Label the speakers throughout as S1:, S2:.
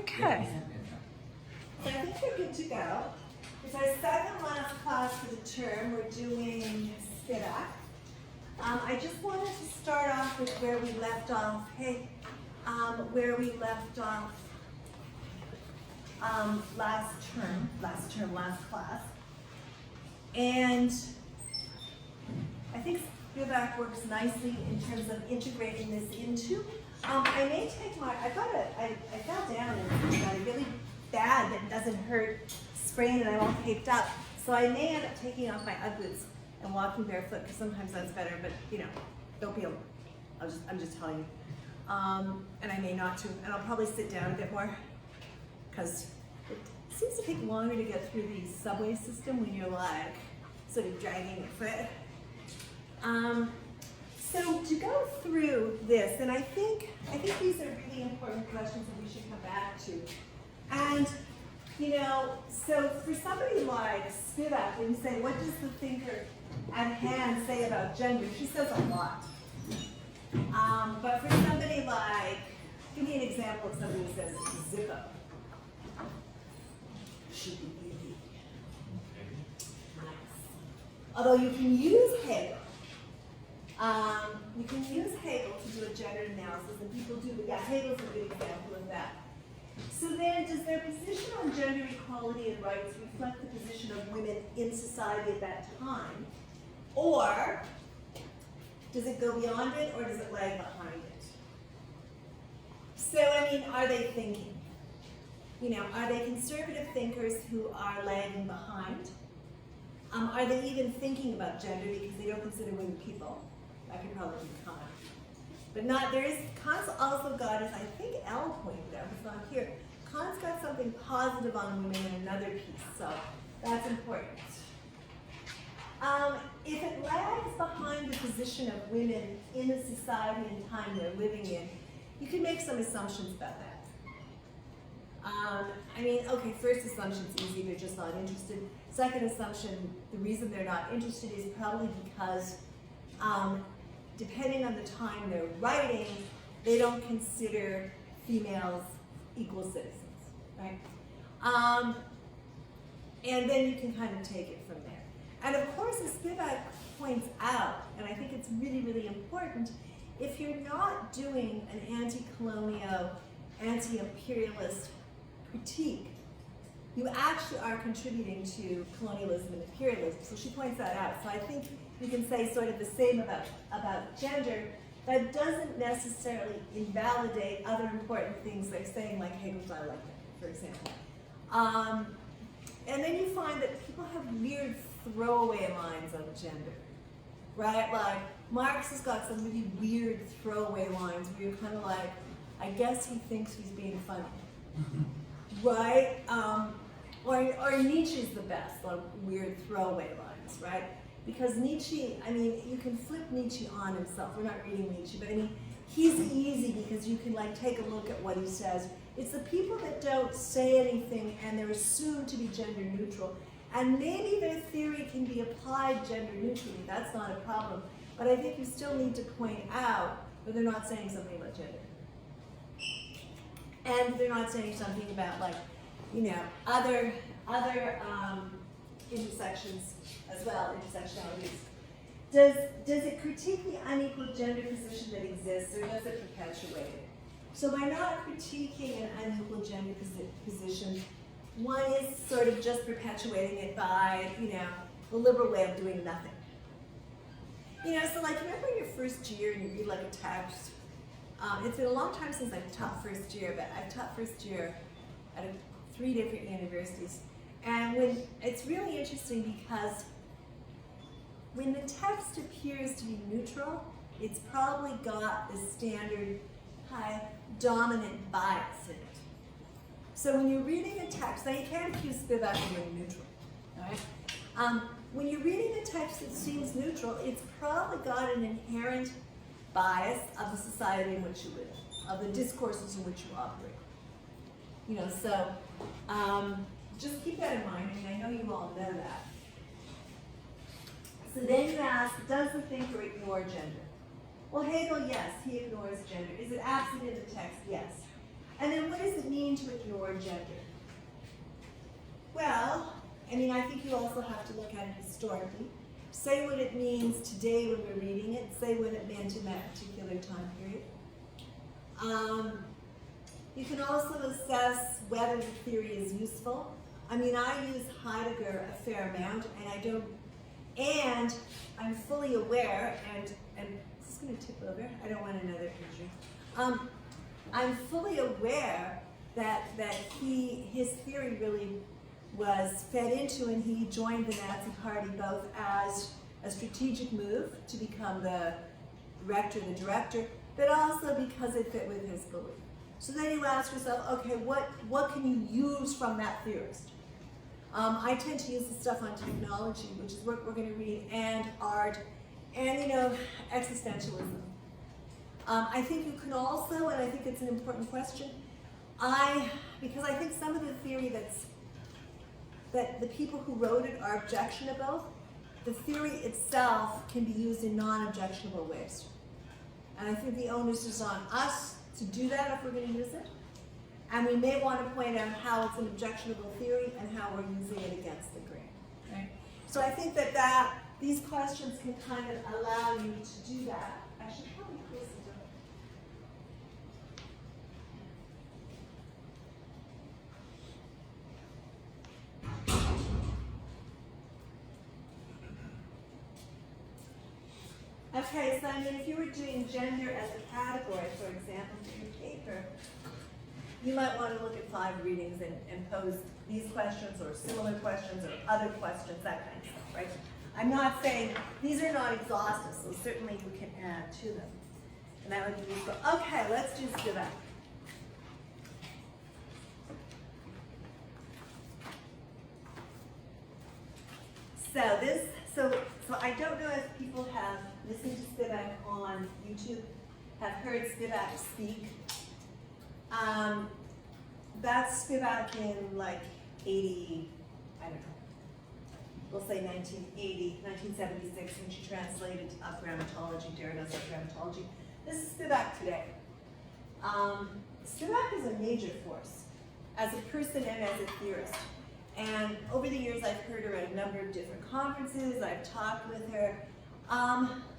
S1: Okay.
S2: So I think we're good to go. It's our second last class for the term. We're doing Spivak. I just wanted to start off with where we left off. Last class. And I think Spivak works nicely in terms of integrating this into. I may take my, I fell down and got a really bad that doesn't hurt sprain and I'm all taped up. So I may end up taking off my Ugg boots and walking barefoot because sometimes that's better, but you know, don't be, I'm just telling you. And I may not too, and I'll probably sit down a bit more because it seems to take longer to get through the subway system when you're like sort of dragging your foot. So to go through this, and I think these are really important questions that we should come back to. And, you know, so for somebody like Spivak, when you say, what does the thinker at hand say about gender? She says a lot. But for somebody like, give me an example of somebody who says Zippo. Should be easy. Nice. Although you can use Hegel. You can use Hegel to do a gender analysis, and people do, but yeah, Hegel's a good example of that. So then, does their position on gender equality and rights reflect the position of women in society at that time? Or does it go beyond it, or does it lag behind it? So, I mean, are they thinking? You know, are they conservative thinkers who are lagging behind? Are they even thinking about gender because they don't consider women people? I could probably be Kant. But not, there is, Kant's also got, as I think Al pointed out, it's not here, Kant's got something positive on women in another piece, so that's important. If it lags behind the position of women in the society and time they're living in, you can make some assumptions about that. I mean, okay, first assumption's easy, they're just not interested. Second assumption, the reason they're not interested is probably because depending on the time they're writing, they don't consider females equal citizens, right? And then you can kind of take it from there. And of course, as Spivak points out, and I think it's really, really important, if you're not doing an anti-colonial, anti-imperialist critique, you actually are contributing to colonialism and imperialism. So she points that out. So I think you can say sort of the same about gender. That doesn't necessarily invalidate other important things like saying like Hegel's dialectic, for example. And then you find that people have weird throwaway lines on gender, right? Like Marx has got some really weird throwaway lines where you're kind of like, I guess he thinks he's being funny, right? Or Nietzsche's the best on weird throwaway lines, right? Because Nietzsche, I mean, you can flip Nietzsche on himself. We're not reading Nietzsche, but I mean, he's easy because you can like take a look at what he says. It's the people that don't say anything and they're assumed to be gender neutral. And maybe their theory can be applied gender neutrally, that's not a problem. But I think you still need to point out that they're not saying something about gender. And they're not saying something about like, you know, other intersections as well, intersectionalities. Does it critique the unequal gender position that exists, or does it perpetuate it? So by not critiquing an unequal gender position, one is sort of just perpetuating it by, you know, the liberal way of doing nothing. You know, so like, remember in your first year and you read like a text? It's been a long time since I've taught first year, but I've taught first year at 3 different universities. And when it's really interesting because when the text appears to be neutral, it's probably got the standard high dominant bias in it. So when you're reading a text, now you can't accuse Spivak of being neutral, all right? When you're reading a text that seems neutral, it's probably got an inherent bias of the society in which you live, of the discourses in which you operate. You know, so just keep that in mind. I mean, I know you all know that. So then you ask, does the thinker ignore gender? Well, Hegel, yes, he ignores gender. Is it absent in the text? Yes. And then what does it mean to ignore gender? Well, I mean, I think you also have to look at it historically. Say what it means today when we're reading it, say what it meant in that particular time period. You can also assess whether the theory is useful. I mean, I use Heidegger a fair amount, and I'm fully aware, and is this going to tip over? I don't want another injury. I'm fully aware that his theory really was fed into, and he joined the Nazi Party both as a strategic move to become the rector, the director, but also because it fit with his belief. So then you ask yourself, okay, what can you use from that theorist? I tend to use the stuff on technology, which is what we're going to read, and art, and existentialism. I think you can also, and I think it's an important question, because I think some of the theory that the people who wrote it are objectionable, the theory itself can be used in non-objectionable ways. And I think the onus is on us to do that if we're going to use it. And we may want to point out how it's an objectionable theory and how we're using it against the grain. Right? So I think that these questions can kind of allow you to do that. I should probably close the door. Okay, so I mean, if you were doing gender as a category, for example, for your paper, you might want to look at 5 readings and pose these questions or similar questions or other questions, that kind of stuff, right? I'm not saying, these are not exhaustive, so certainly you can add to them. And that would be useful. Okay, let's do Spivak. So I don't know if people have listened to Spivak on YouTube, have heard Spivak speak. That's Spivak in like 80, I don't know, we'll say 1980, 1976, when she translated Up Grammatology, Derrida's Up Grammatology. This is Spivak today. Spivak is a major force as a person and as a theorist. And over the years, I've heard her at a number of different conferences. I've talked with her.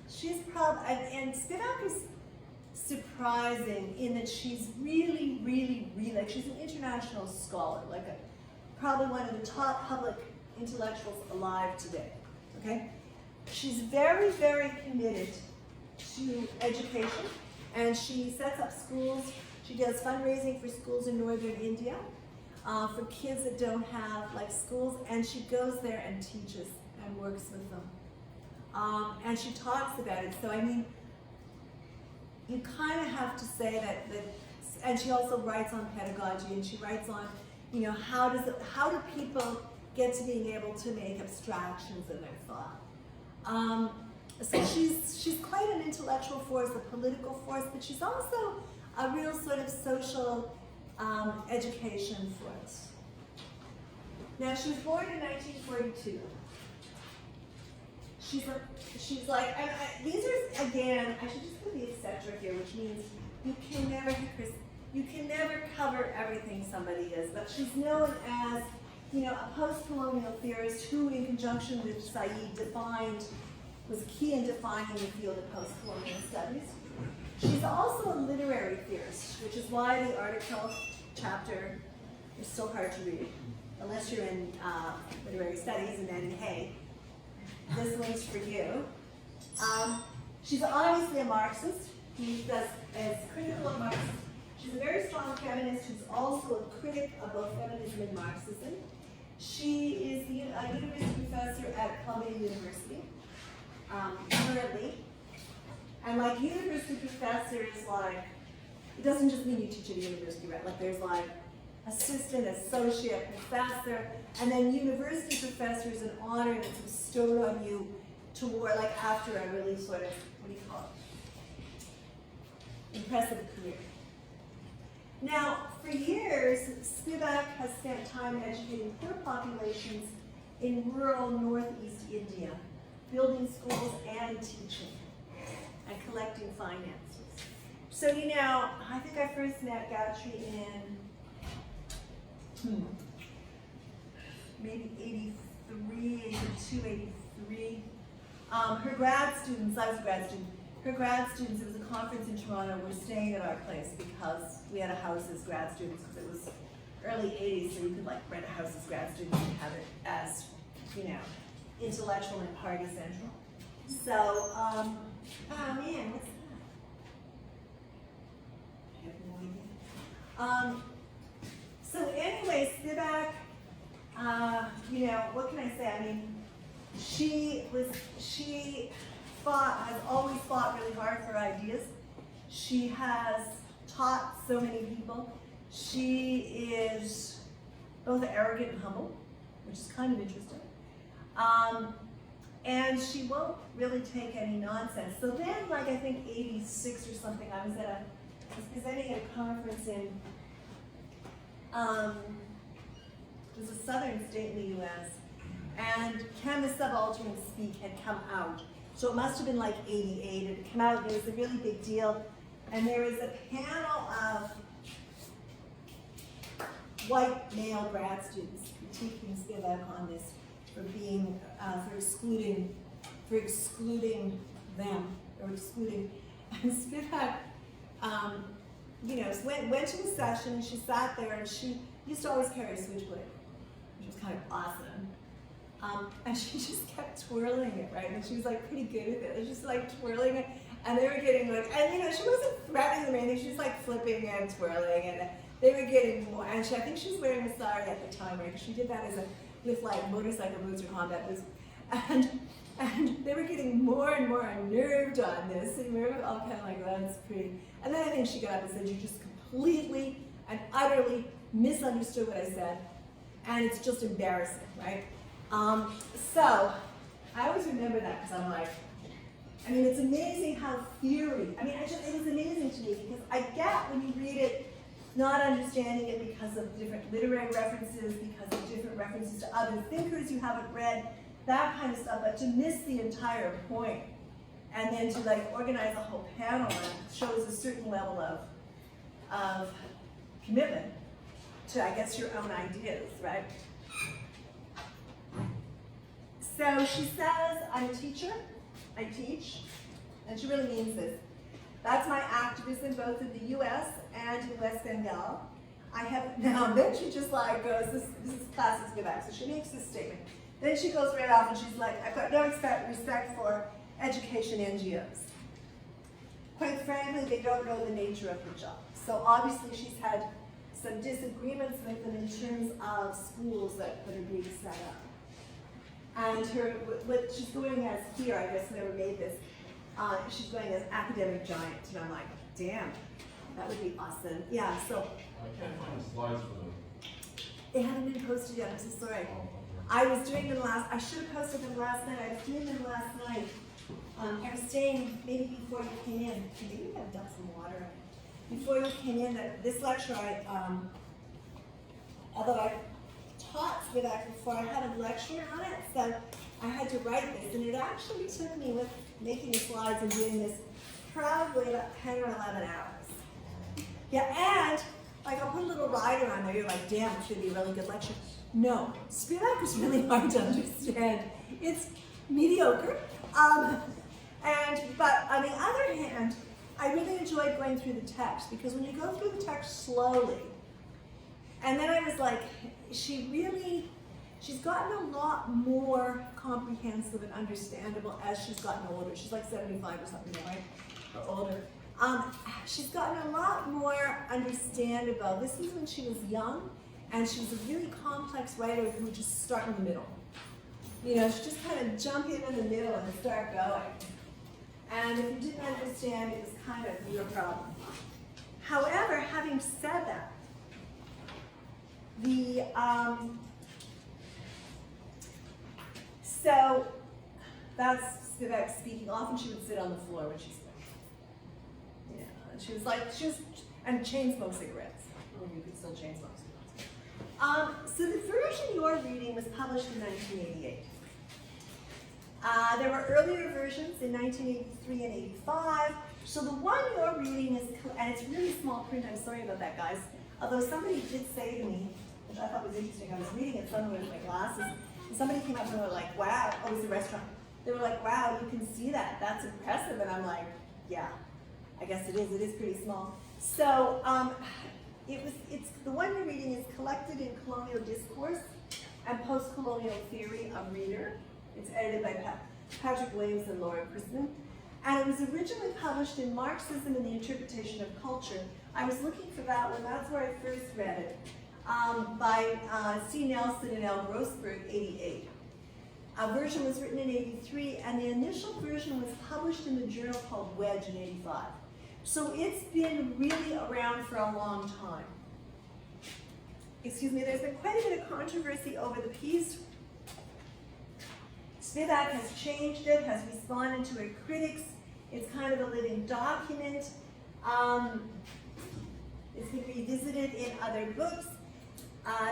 S2: She's probably, and Spivak is surprising in that she's really, like she's an international scholar, like probably one of the top public intellectuals alive today, okay? She's very, very committed to education, and she sets up schools. She does fundraising for schools in northern India, for kids that don't have like schools, and she goes there and teaches and works with them. And she talks about it, so I mean, you kind of have to say that, and she also writes on pedagogy, and she writes on, how do people get to being able to make abstractions in their thought? So she's quite an intellectual force, a political force, but she's also a real sort of social education force. Now, she was born in 1942. She's like, and these are, again, I should just put the etc. here, which means you can never cover everything somebody is, but she's known as, a post-colonial theorist who, in conjunction with Said, was key in defining the field of post-colonial studies. She's also a literary theorist, which is why the article chapter is so hard to read, unless you're in literary studies, and then, hey, this one's for you. She's obviously a Marxist. She is critical of Marxism. She's a very strong feminist who's also a critic of both feminism and Marxism. She is a university professor at Colonial University, currently. And like university professors, like, it doesn't just mean you teach at a university, right? Like there's like assistant, associate, professor, and then university professor is an honor that's bestowed on you toward, like after a really sort of, what do you call it? Impressive career. Now, for years, Spivak has spent time educating poor populations in rural northeast India, building schools and teaching, and collecting finances. So, I think I first met Gayatri in maybe 83, 82, 83. Her grad students, I was a grad student, her grad students, it was a conference in Toronto, were staying at our place because we had a house as grad students, because it was early 80s, so you could like rent a house as grad students and have it as, you know, intellectual and party central. So, oh man, what's that? I have no idea. So anyway, Spivak, you know, what can I say? I mean, she has always fought really hard for ideas. She has taught so many people. She is both arrogant and humble, which is kind of interesting. And she won't really take any nonsense. So then, like I think 86 or something, I was presenting at a conference in, it was a southern state in the US, and Can the Subaltern Speak had come out. So it must have been like 88, it had come out, and it was a really big deal. And there was a panel of white male grad students critiquing Spivak on this for being, for excluding them, or excluding, and Spivak, you know, went to the session, and she sat there, and she used to always carry a switchblade, which was kind of awesome. And she just kept twirling it, right? And she was like pretty good at it. It was just like twirling it, and they were getting like, and you know, she wasn't threatening them or anything. She was like flipping and twirling, and they were getting more. And I think she was wearing a sari at the time, right? She did that with like motorcycle boots or combat boots, and they were getting more and more unnerved on this. And we were all kind of like, that's pretty. And then I think she got up and said, you just completely and utterly misunderstood what I said, and it's just embarrassing, right? So I always remember that because I'm like, I mean, it's amazing how theory, I mean, it was amazing to me because I get when you read it, not understanding it because of different literary references, because of different references to other thinkers you haven't read, that kind of stuff, but to miss the entire point and then to like organize a whole panel shows a certain level of commitment to, I guess, your own ideas, right? So she says, I'm a teacher, I teach, and she really means this. That's my activism both in the US and in West Bengal. I have, now then she just like goes, this is classic Spivak, so she makes this statement. Then she goes right off and she's like, I've got no respect for education NGOs. Quite frankly, they don't know the nature of her job. So obviously she's had some disagreements with them in terms of schools that are being set up. And what she's going as here, I guess never made this, she's going as academic giant. And I'm like, damn, that would be awesome. Yeah, so.
S1: I can't find the slides for them.
S2: They haven't been posted yet, I'm so sorry. I was doing them I should have posted them last night. I was doing them last night. I was saying, maybe before you came in, maybe I've done some water. Before you came in, that this lecture, although I taught Spivak before, I had a lecture on it, so I had to write this, and it actually took me with making the slides and doing this probably about 10 or 11 hours. Yeah, and like I'll put a little rider on there, you're like, damn, it should be a really good lecture. No, Spivak is really hard to understand. It's mediocre. But on the other hand, I really enjoyed going through the text, because when you go through the text slowly, and then I was like, she's gotten a lot more comprehensive and understandable as she's gotten older. She's like 75 or something now, right? Or older. She's gotten a lot more understandable. This is when she was young, and she was a really complex writer who would just start in the middle. You know, she just kind of jump in the middle and start going. And if you didn't understand, it was kind of your problem. However, having said that, so that's Spivak speaking. Often she would sit on the floor when she spoke. Yeah, and she was and chain smoke cigarettes. Oh, you could still chain smoke cigarettes. So the version you're reading was published in 1988. There were earlier versions in 1983 and 85. So the one you're reading is, and it's really small print, I'm sorry about that, guys. Although somebody did say to me which I thought was interesting. I was reading it somewhere with my glasses, and somebody came up and they were like, wow, oh, it was a restaurant. They were like, wow, you can see that, that's impressive. And I'm like, yeah, I guess it is pretty small. So it's the one you're reading is Collected in Colonial Discourse and Post-Colonial Theory of Reader. It's edited by Patrick Williams and Laura Chrisman. And it was originally published in Marxism and the Interpretation of Culture. I was looking for that one, that's where I first read it, by C. Nelson and L. Grossberg, 88. A version was written in 83, and the initial version was published in the journal called Wedge in 85. So it's been really around for a long time. Excuse me, there's been quite a bit of controversy over the piece. Spivak has changed it, has responded to it critics. It's kind of a living document. It's been revisited in other books.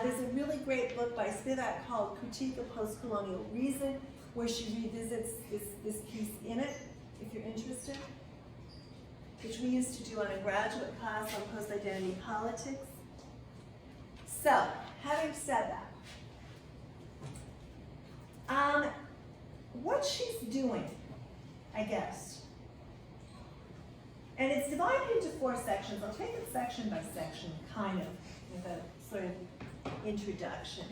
S2: There's a really great book by Spivak called Critique of Post-Colonial Reason, where she revisits this piece in it, if you're interested, which we used to do on a graduate class on post-identity politics. So, having said that, what she's doing, I guess, and it's divided into 4 sections. I'll take it section by section, kind of, with a sort of introduction.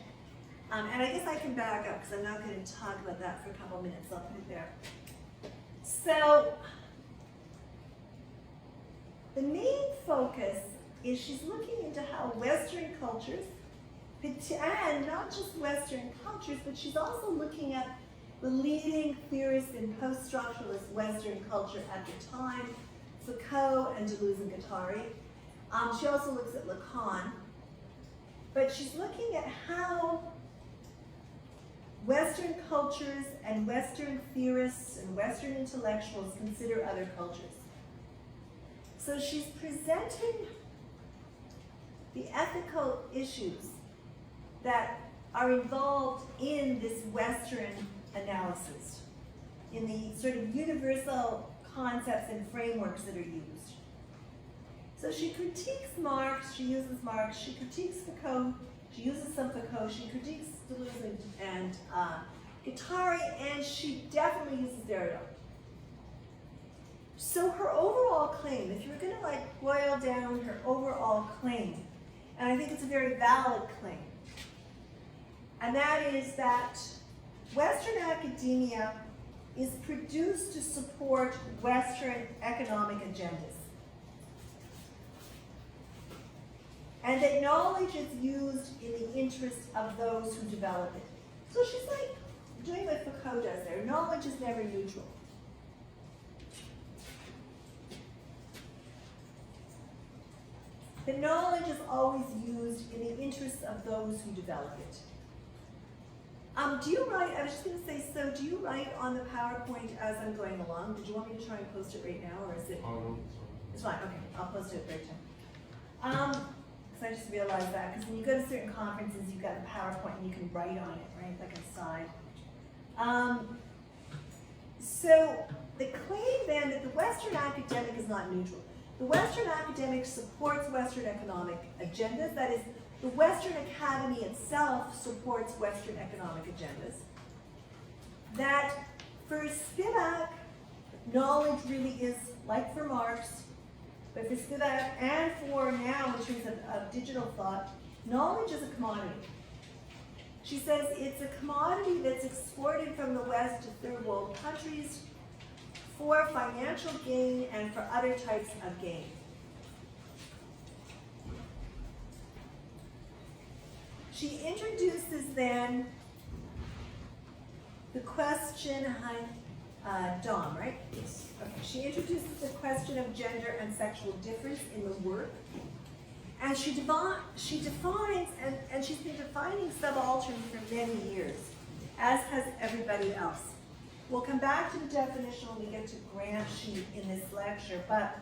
S2: And I guess I can back up, because I'm not going to talk about that for a couple minutes. I'll put it there. So, the main focus is she's looking into how Western cultures, and not just Western cultures, but she's also looking at the leading theorists in post-structuralist Western culture at the time, Foucault and Deleuze and Guattari. She also looks at Lacan, but she's looking at how Western cultures and Western theorists and Western intellectuals consider other cultures. So she's presenting the ethical issues that are involved in this Western analysis, in the sort of universal concepts and frameworks that are used. So she critiques Marx, she uses Marx, she critiques Foucault, she uses some Foucault, she critiques Deleuze and Guattari, and she definitely uses Derrida. So her overall claim, if you were going to like boil down her overall claim, and I think it's a very valid claim, and that is that Western academia is produced to support Western economic agendas. And that knowledge is used in the interest of those who develop it. So she's like doing what Foucault does there. Knowledge is never neutral. The knowledge is always used in the interests of those who develop it. Do you write, I was just going to say, so do you write on the PowerPoint as I'm going along? Did you want me to try and post it right now, or is it? It's fine, okay, I'll post it right now. Because I just realized that, because when you go to certain conferences, you've got a PowerPoint and you can write on it, right, like a slide. So the claim then that the Western academic is not neutral. The Western academic supports Western economic agendas, that is, the Western Academy itself supports Western economic agendas. That for Spivak, knowledge really is, like for Marx, but for Spivak and for now in terms of digital thought, knowledge is a commodity. She says it's a commodity that's exported from the West to third world countries for financial gain and for other types of gain. She introduces then the question, Dom, right? Yes. Okay. She introduces the question of gender and sexual difference in the work. And she defines, and she's been defining subaltern for many years, as has everybody else. We'll come back to the definition when we get to Gramsci in this lecture, but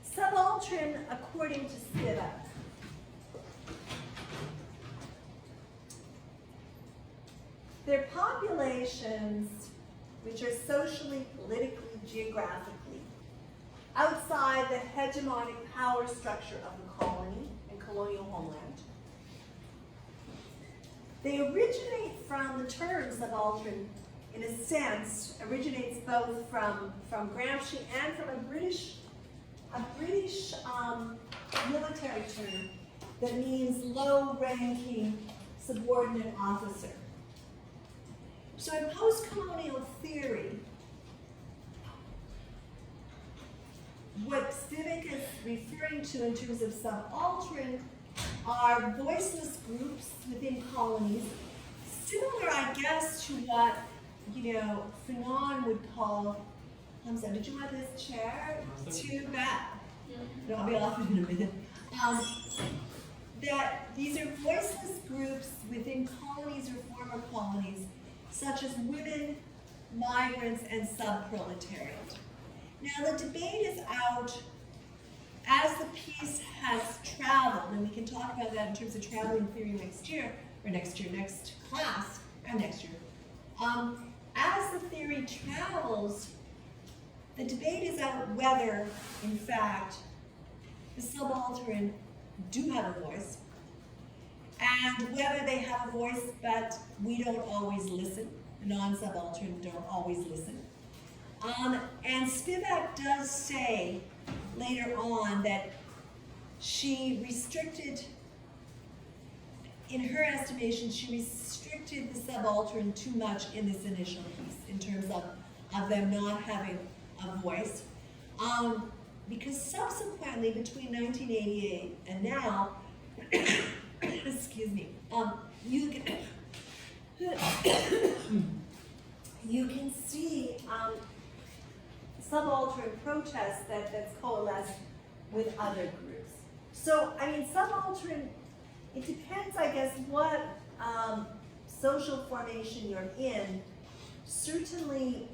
S2: subaltern, according to Spivak, they're populations which are socially, politically, geographically outside the hegemonic power structure of the colony and colonial homeland. They originate from the term subaltern, in a sense, originates both from Gramsci and from a British military term that means low-ranking subordinate officer. So in post-colonial theory, what Spivak is referring to in terms of subaltern are voiceless groups within colonies, similar, I guess, to what, Fanon would call, Hamza, did you want this chair? Too bad. No, I'll be off in a minute. That these are voiceless groups within colonies or former colonies, such as women, migrants, and subproletariat. Now, the debate is out as the piece has traveled, and we can talk about that in terms of traveling theory next class. As the theory travels, the debate is out whether, in fact, the subaltern do have a voice, and whether they have a voice but we don't always listen, non-subaltern don't always listen. And Spivak does say later on that she restricted, in her estimation, she restricted the subaltern too much in this initial piece in terms of them not having a voice. Because subsequently, between 1988 and now, excuse me, you can see subaltern protests that's coalesced with other groups. So, I mean, subaltern, it depends, I guess, what social formation you're in. Certainly,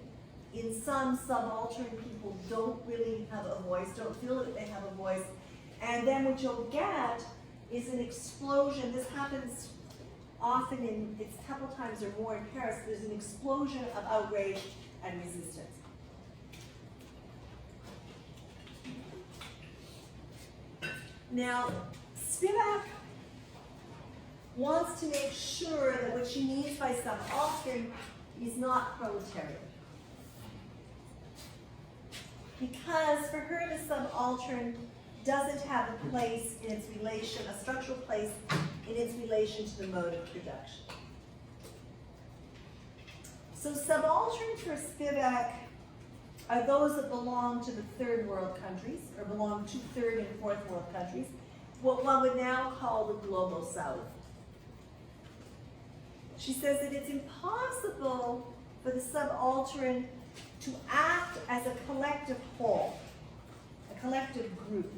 S2: in some subaltern people don't really have a voice, don't feel that they have a voice. And then what you'll get is an explosion. This happens often it's a couple times or more in Paris. There's an explosion of outrage and resistance. Now, Spivak wants to make sure that what she means by subaltern is not proletariat. Because for her, the subaltern doesn't have a place in its relation, a structural place in its relation to the mode of production. So subaltern for Spivak are those that belong to the third world countries, or belong to third and fourth world countries, what one would now call the global south. She says that it's impossible for the subaltern to act as a collective whole, a collective group,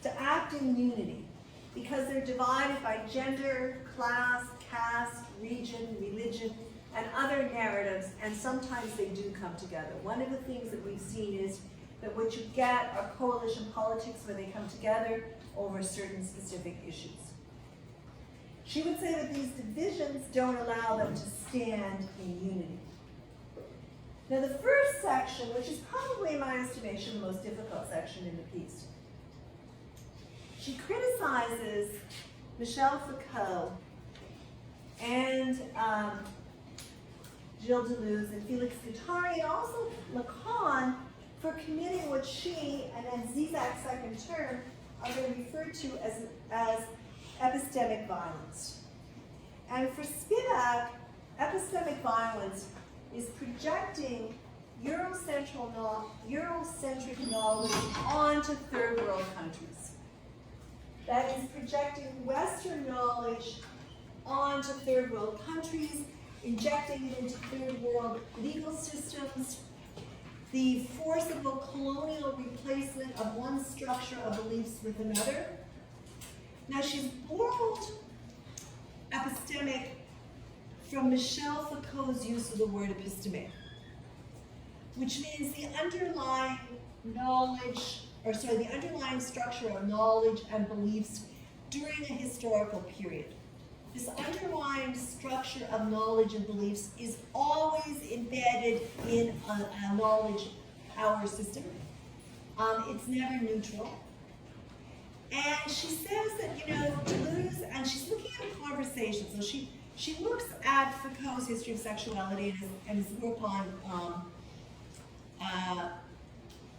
S2: to act in unity, because they're divided by gender, class, caste, region, religion, and other narratives, and sometimes they do come together. One of the things that we've seen is that what you get are coalition politics where they come together over certain specific issues. She would say that these divisions don't allow them to stand in unity. Now the first section, which is probably in my estimation the most difficult section in the piece, she criticizes Michel Foucault and Gilles Deleuze and Felix Guattari, and also Lacan, for committing what she, and then Zizek's second term, are going to refer to as epistemic violence. And for Spivak, epistemic violence is projecting Eurocentric knowledge onto third world countries. That is projecting Western knowledge onto third world countries, injecting it into third world legal systems, the forcible colonial replacement of one structure of beliefs with another. Now she's borrowed epistemic from Michel Foucault's use of the word epistemic, which means the underlying knowledge, the underlying structure of knowledge and beliefs during a historical period. This underlying structure of knowledge and beliefs is always embedded in a knowledge power system. It's never neutral. And she says that, Deleuze, and she's looking at a conversation. So she looks at Foucault's history of sexuality and his work on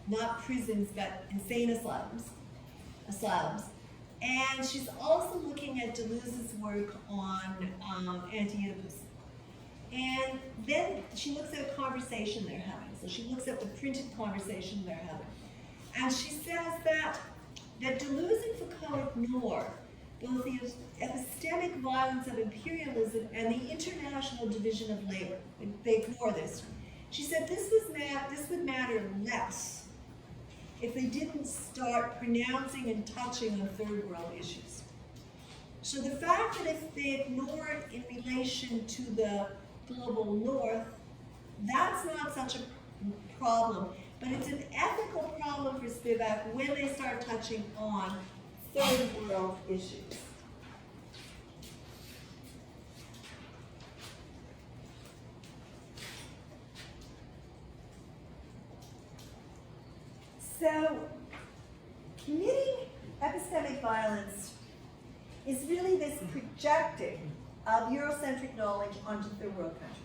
S2: not prisons, but insane asylums. And she's also looking at Deleuze's work on anti-Oedipus. And then she looks at a conversation they're having. So she looks at the printed conversation they're having. And she says that Deleuze and Foucault ignore both the epistemic violence of imperialism and the international division of labor. They ignore this. She said this would matter less if they didn't start pronouncing and touching on third world issues. So the fact that if they ignore it in relation to the global north, that's not such a problem, but it's an ethical problem for Spivak when they start touching on third world issues. So, committing epistemic violence is really this projecting of Eurocentric knowledge onto third world countries.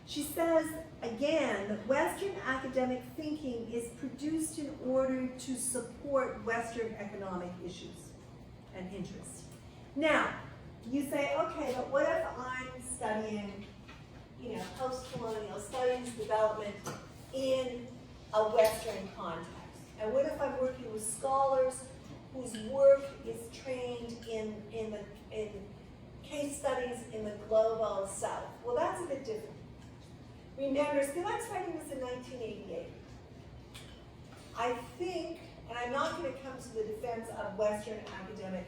S2: She says, again, that Western academic thinking is produced in order to support Western economic issues and interests. Now, you say, okay, but what if I'm studying, post-colonial studies, development in a Western context? And what if I'm working with scholars whose work is trained in case studies in the global south? Well, that's a bit different. Remember, Spivak's writing this in 1988. I think, and I'm not going to come to the defense of Western academic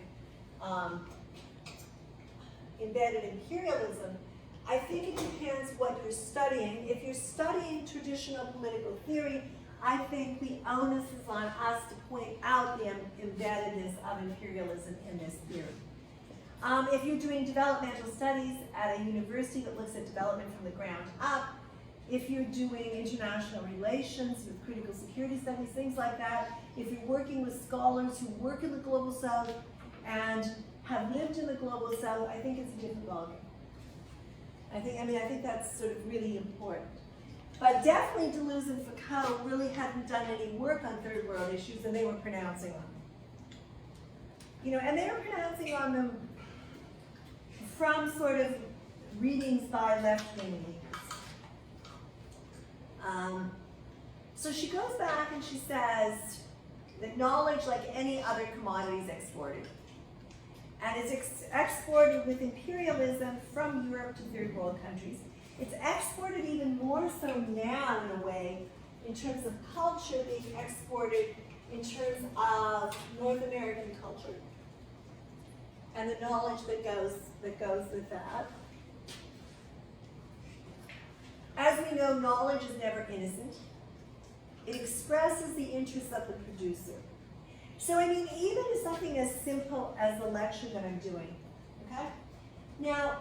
S2: embedded imperialism. I think it depends what you're studying. If you're studying traditional political theory, I think the onus is on us to point out the embeddedness of imperialism in this theory. If you're doing developmental studies at a university that looks at development from the ground up, if you're doing international relations with critical security studies, things like that, if you're working with scholars who work in the global south and have lived in the global south, I think it's a different ballgame. I think that's sort of really important. But definitely Deleuze and Foucault really hadn't done any work on third world issues, and they were pronouncing on them. And they were pronouncing on them from sort of readings by left-wing leaders. So she goes back and she says that knowledge, like any other commodity, is exported. And it's exported with imperialism from Europe to third world countries. It's exported even more so now, in a way, in terms of culture being exported in terms of North American culture and the knowledge that goes with that. As we know, knowledge is never innocent. It expresses the interests of the producer. So, even something as simple as the lecture that I'm doing, okay? Now,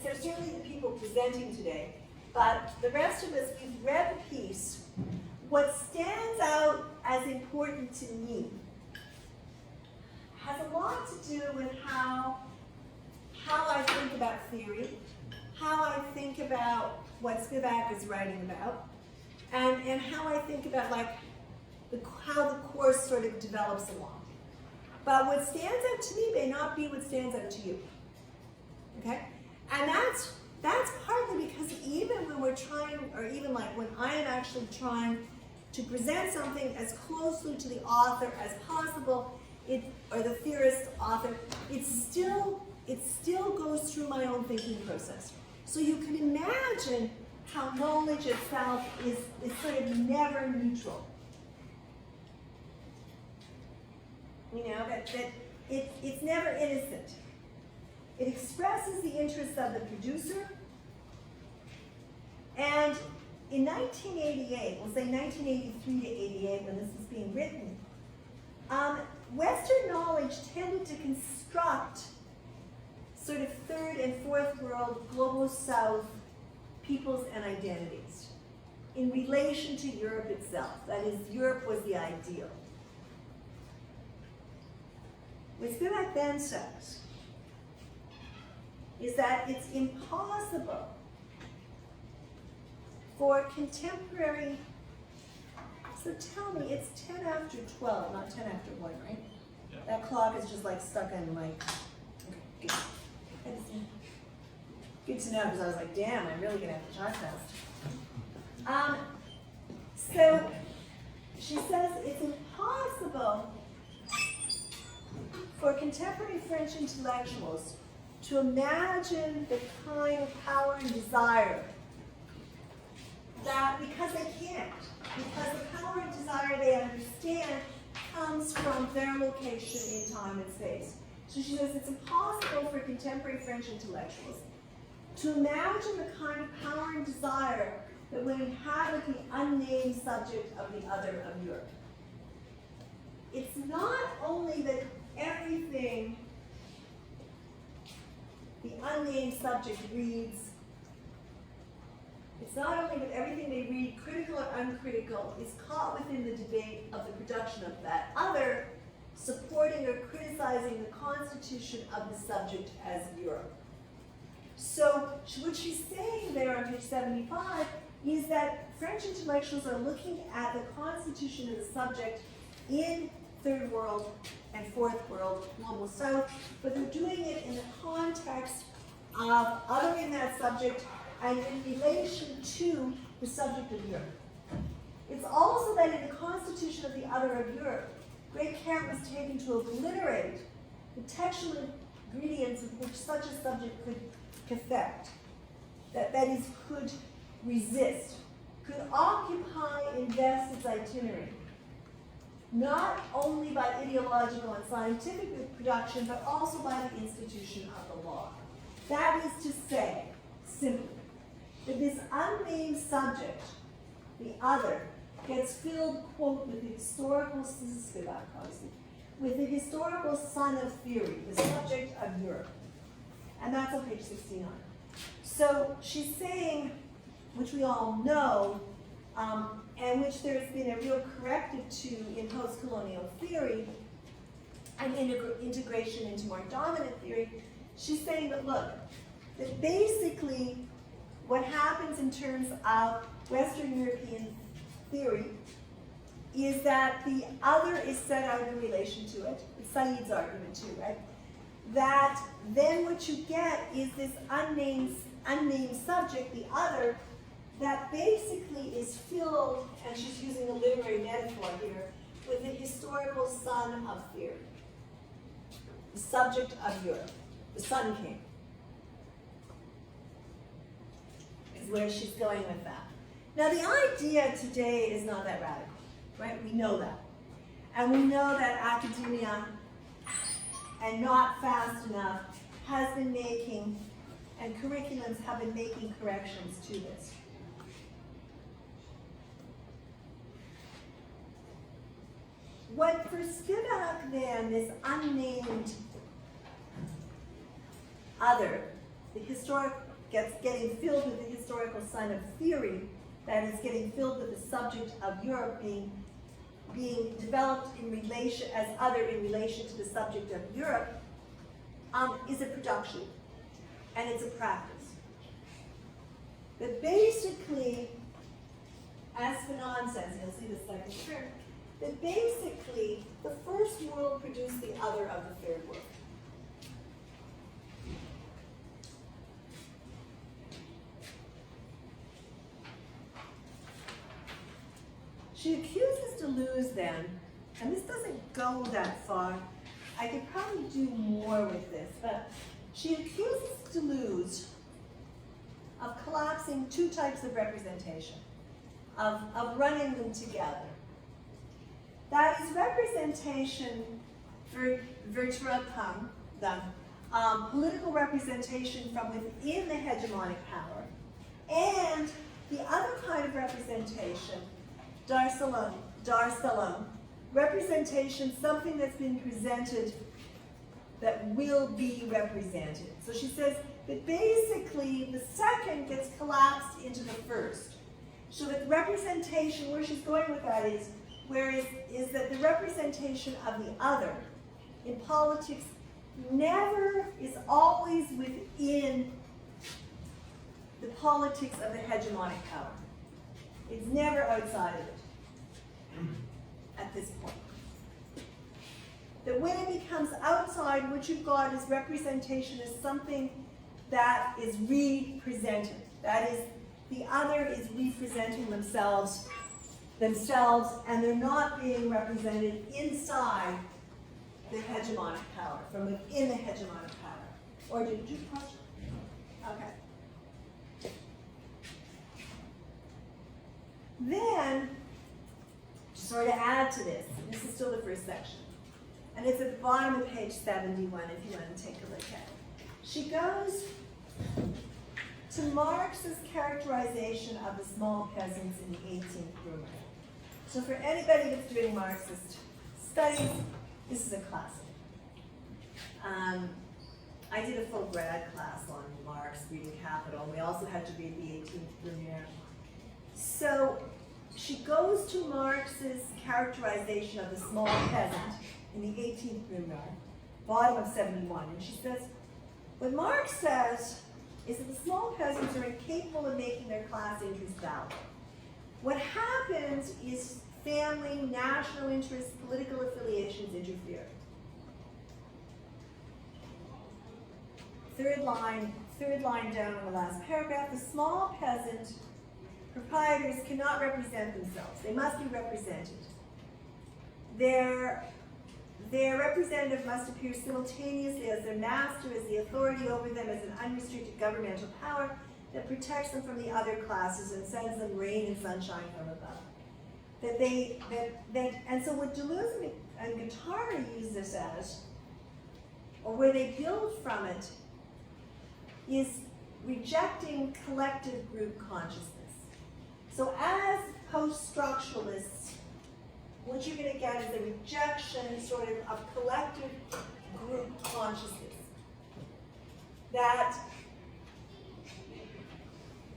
S2: there's certainly the people presenting today, but the rest of us, we've read the piece. What stands out as important to me has a lot to do with how I think about theory, how I think about what Spivak is writing about, and how I think about how the course sort of develops along. But what stands out to me may not be what stands out to you. Okay? And that's partly because even when we're trying, or even when I am actually trying to present something as closely to the author as possible, or the theorist author, it still goes through my own thinking process. So you can imagine how knowledge itself is sort of never neutral. That it's never innocent. It expresses the interests of the producer. And in 1988, we'll say 1983 to 88, when this was being written, Western knowledge tended to construct sort of third and fourth world, global south peoples and identities. in relation to Europe itself. That is, Europe was the ideal. What Spivak then says is that it's impossible for contemporary, so tell me, it's 10 after 12, not 10 after 1, right?
S1: Yeah.
S2: That clock is just like stuck in my, okay, good. Good to know, because I was like, damn, I'm really gonna have to talk fast. So she says it's impossible for contemporary French intellectuals to imagine the kind of power and desire that, because they can't, because the power and desire they understand comes from their location in time and space. So she says it's impossible for contemporary French intellectuals to imagine the kind of power and desire that would inhabit the unnamed subject of the other of Europe. It's not only that everything the unnamed subject reads, it's not only that everything they read, critical or uncritical, is caught within the debate of the production of that other, supporting or criticizing the constitution of the subject as Europe. So what she's saying there on page 75 is that French intellectuals are looking at the constitution of the subject in Third World and Fourth World, Global South, but they're doing it in the context of othering that subject and in relation to the subject of Europe. It's also that in the constitution of the other of Europe, great care was taken to obliterate the textual ingredients of which such a subject could affect, that is, could resist, could occupy, invest its itinerary, not only by ideological and scientific production, but also by the institution of the law. That is to say, simply, that this unnamed subject, the other, gets filled, quote, with the historical, this is Spivak, obviously, with the historical son of theory, the subject of Europe. And that's on page 69. So she's saying, which we all know, and which there's been a real corrective to in post-colonial theory and integration into more dominant theory, she's saying that, look, that basically what happens in terms of Western European theory is that the other is set out in relation to it. It's Said's argument too, right? That then what you get is this unnamed subject, the other, that basically is filled, and she's using a literary metaphor here, with the historical son of theory, the subject of Europe, the Sun King, is where she's going with that. Now the idea today is not that radical, right? We know that. And we know that academia, and not fast enough, has been making, and curriculums have been making corrections to this. What for Spivak then, this unnamed other, the historic, getting filled with the historical son of theory, that is getting filled with the subject of Europe being developed in relation, as other in relation to the subject of Europe, is a production, and it's a practice. But basically, as Fanon says, you'll see the second term, that basically the first world produced the other of the third world. She accuses Deleuze then, and this doesn't go that far, I could probably do more with this, but she accuses Deleuze of collapsing two types of representation, of running them together. That is representation, vertratung, the political representation from within the hegemonic power, and the other kind of representation, Darsalon, representation, something that's been presented that will be represented. So she says that basically the second gets collapsed into the first. So that representation, where she's going with that is that the representation of the other in politics never is always within the politics of the hegemonic power. It's never outside of it at this point. That when it becomes outside, what you've got is representation as something that is represented. That is, the other is representing themselves, and they're not being represented inside the hegemonic power, from within the hegemonic power. Or did you question? Okay. Then, to sort of add to this is still the first section, and it's at the bottom of page 71 if you want to take a look at it. She goes to Marx's characterization of the small peasants in the 18th Brumaire. So for anybody that's doing Marxist studies, this is a classic. I did a full grad class on Marx, reading Capital. We also had to read the 18th Brumaire. So she goes to Marx's characterization of the small peasant in the 18th Brumaire, bottom of 71, and she says, what Marx says is that the small peasants are incapable of making their class interests valid. What happens is family, national interests, political affiliations interfere. Third line down in the last paragraph, the small peasant proprietors cannot represent themselves. They must be represented. Their representative must appear simultaneously as their master, as the authority over them, as an unrestricted governmental power that protects them from the other classes and sends them rain and sunshine from above. And so what Deleuze and Guattari use this as, or where they build from it, is rejecting collective group consciousness. So as post-structuralists, what you're going to get is a rejection sort of collective group consciousness.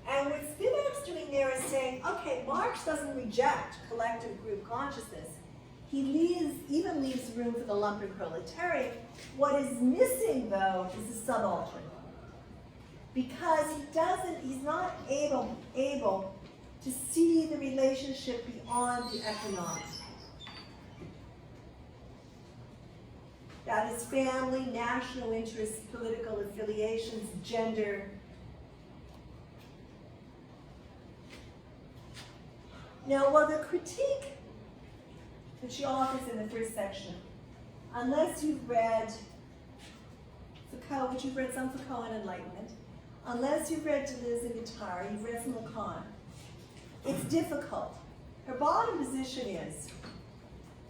S2: And what Spivak's doing there is saying, okay, Marx doesn't reject collective group consciousness. He even leaves room for the lumpen proletariat. What is missing, though, is the subaltern. Because he's not able to see the relationship beyond the economic. That is family, national interests, political affiliations, gender. Now, while the critique that she offers in the first section, unless you've read Foucault, which you've read some Foucault and Enlightenment, unless you've read Deleuze and Guattari, you've read some Lacan, it's difficult. Her bottom position is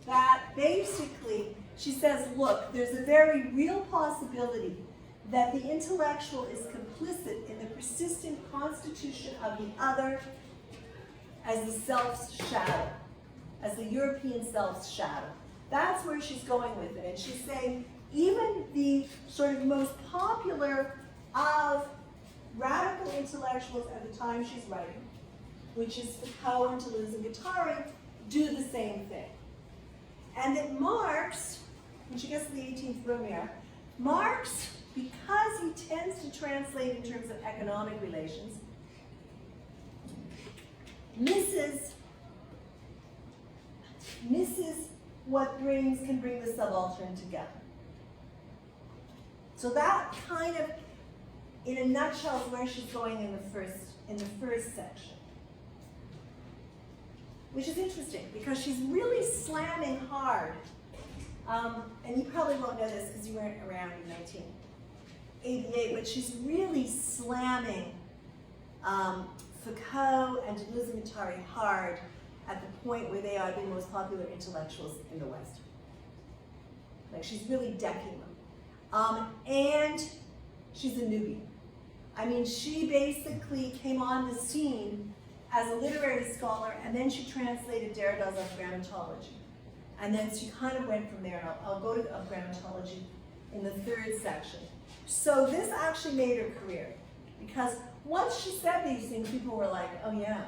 S2: that basically she says, look, there's a very real possibility that the intellectual is complicit in the persistent constitution of the other as the self's shadow, as the European self's shadow. That's where she's going with it. And she's saying even the sort of most popular of radical intellectuals at the time she's writing, which is Foucault and Deleuze and Guattari, do the same thing. And that Marx, when she gets to the 18th Brumaire, Marx, because he tends to translate in terms of economic relations, misses what can bring the subaltern together. So that kind of, in a nutshell, is where she's going in the first section. Which is interesting, because she's really slamming hard, and you probably won't know this because you weren't around in 1988, but she's really slamming Foucault and Deleuze and Guattari hard at the point where they are the most popular intellectuals in the West. Like, she's really decking them. And she's a newbie. I mean, she basically came on the scene as a literary scholar, and then she translated Derrida's Grammatology. And then she kind of went from there, and I'll go to Grammatology in the third section. So this actually made her career, because once she said these things, people were like, oh yeah,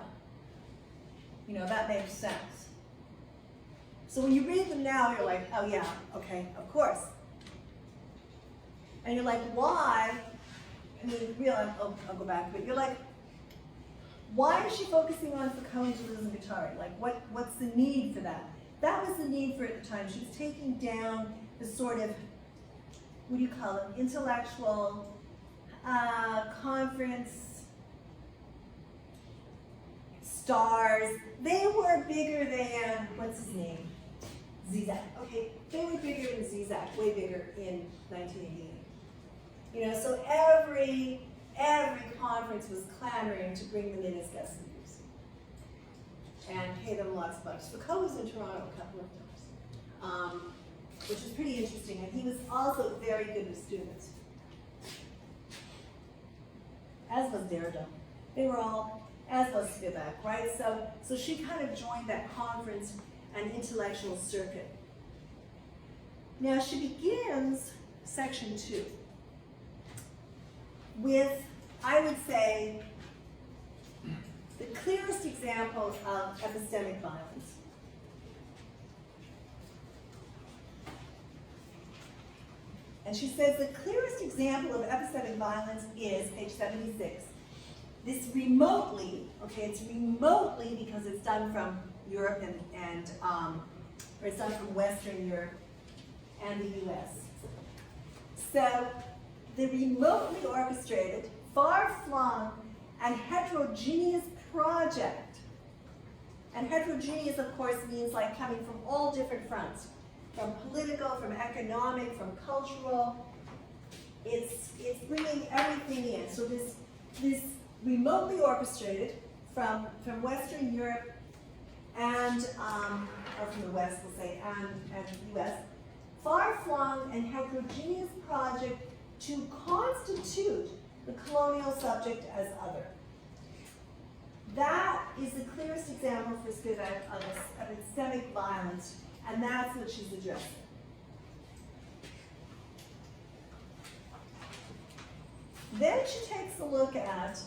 S2: You know, that makes sense. So when you read them now, you're like, oh yeah, okay, of course. And you're like, why? I mean, really, I'll go back to it. You're like, why is she focusing on Foucault and Guattari? Like, what's the need for that? That was the need for it at the time. She was taking down the sort of, what do you call it, intellectual conference stars. They were bigger than, what's his name? Zizek. Okay, they were bigger than Zizek, way bigger in 1988. You know, so every conference was clamoring to bring them in as guest speakers and pay them lots of bucks. Foucault was in Toronto a couple of times, which was pretty interesting, and he was also very good with students, as was Derrida. They were all, as was Spivak, right? So she kind of joined that conference and intellectual circuit. Now she begins section 2 with, I would say, the clearest example of epistemic violence. And she says the clearest example of epistemic violence is page 76. This remotely, okay, it's remotely because it's done from Europe or it's done from Western Europe and the US. So the remotely orchestrated, far-flung, and heterogeneous project, and heterogeneous, of course, means like coming from all different fronts, from political, from economic, from cultural. It's bringing everything in. So this remotely orchestrated from Western Europe and, or from the West, we'll say, and the US, far-flung and heterogeneous project to constitute the colonial subject as other. That is the clearest example for Spivak of epistemic violence, and that's what she's addressing. Then she takes a look at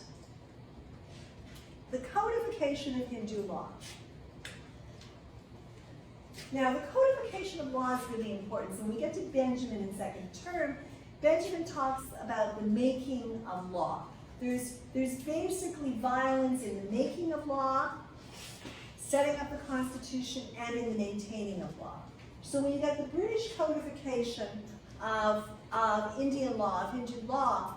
S2: the codification of Hindu law. Now, the codification of law is really important. So when we get to Benjamin in second term, Benjamin talks about the making of law. There's basically violence in the making of law, setting up the Constitution, and in the maintaining of law. So when you get the British codification of Indian law, of Hindu law,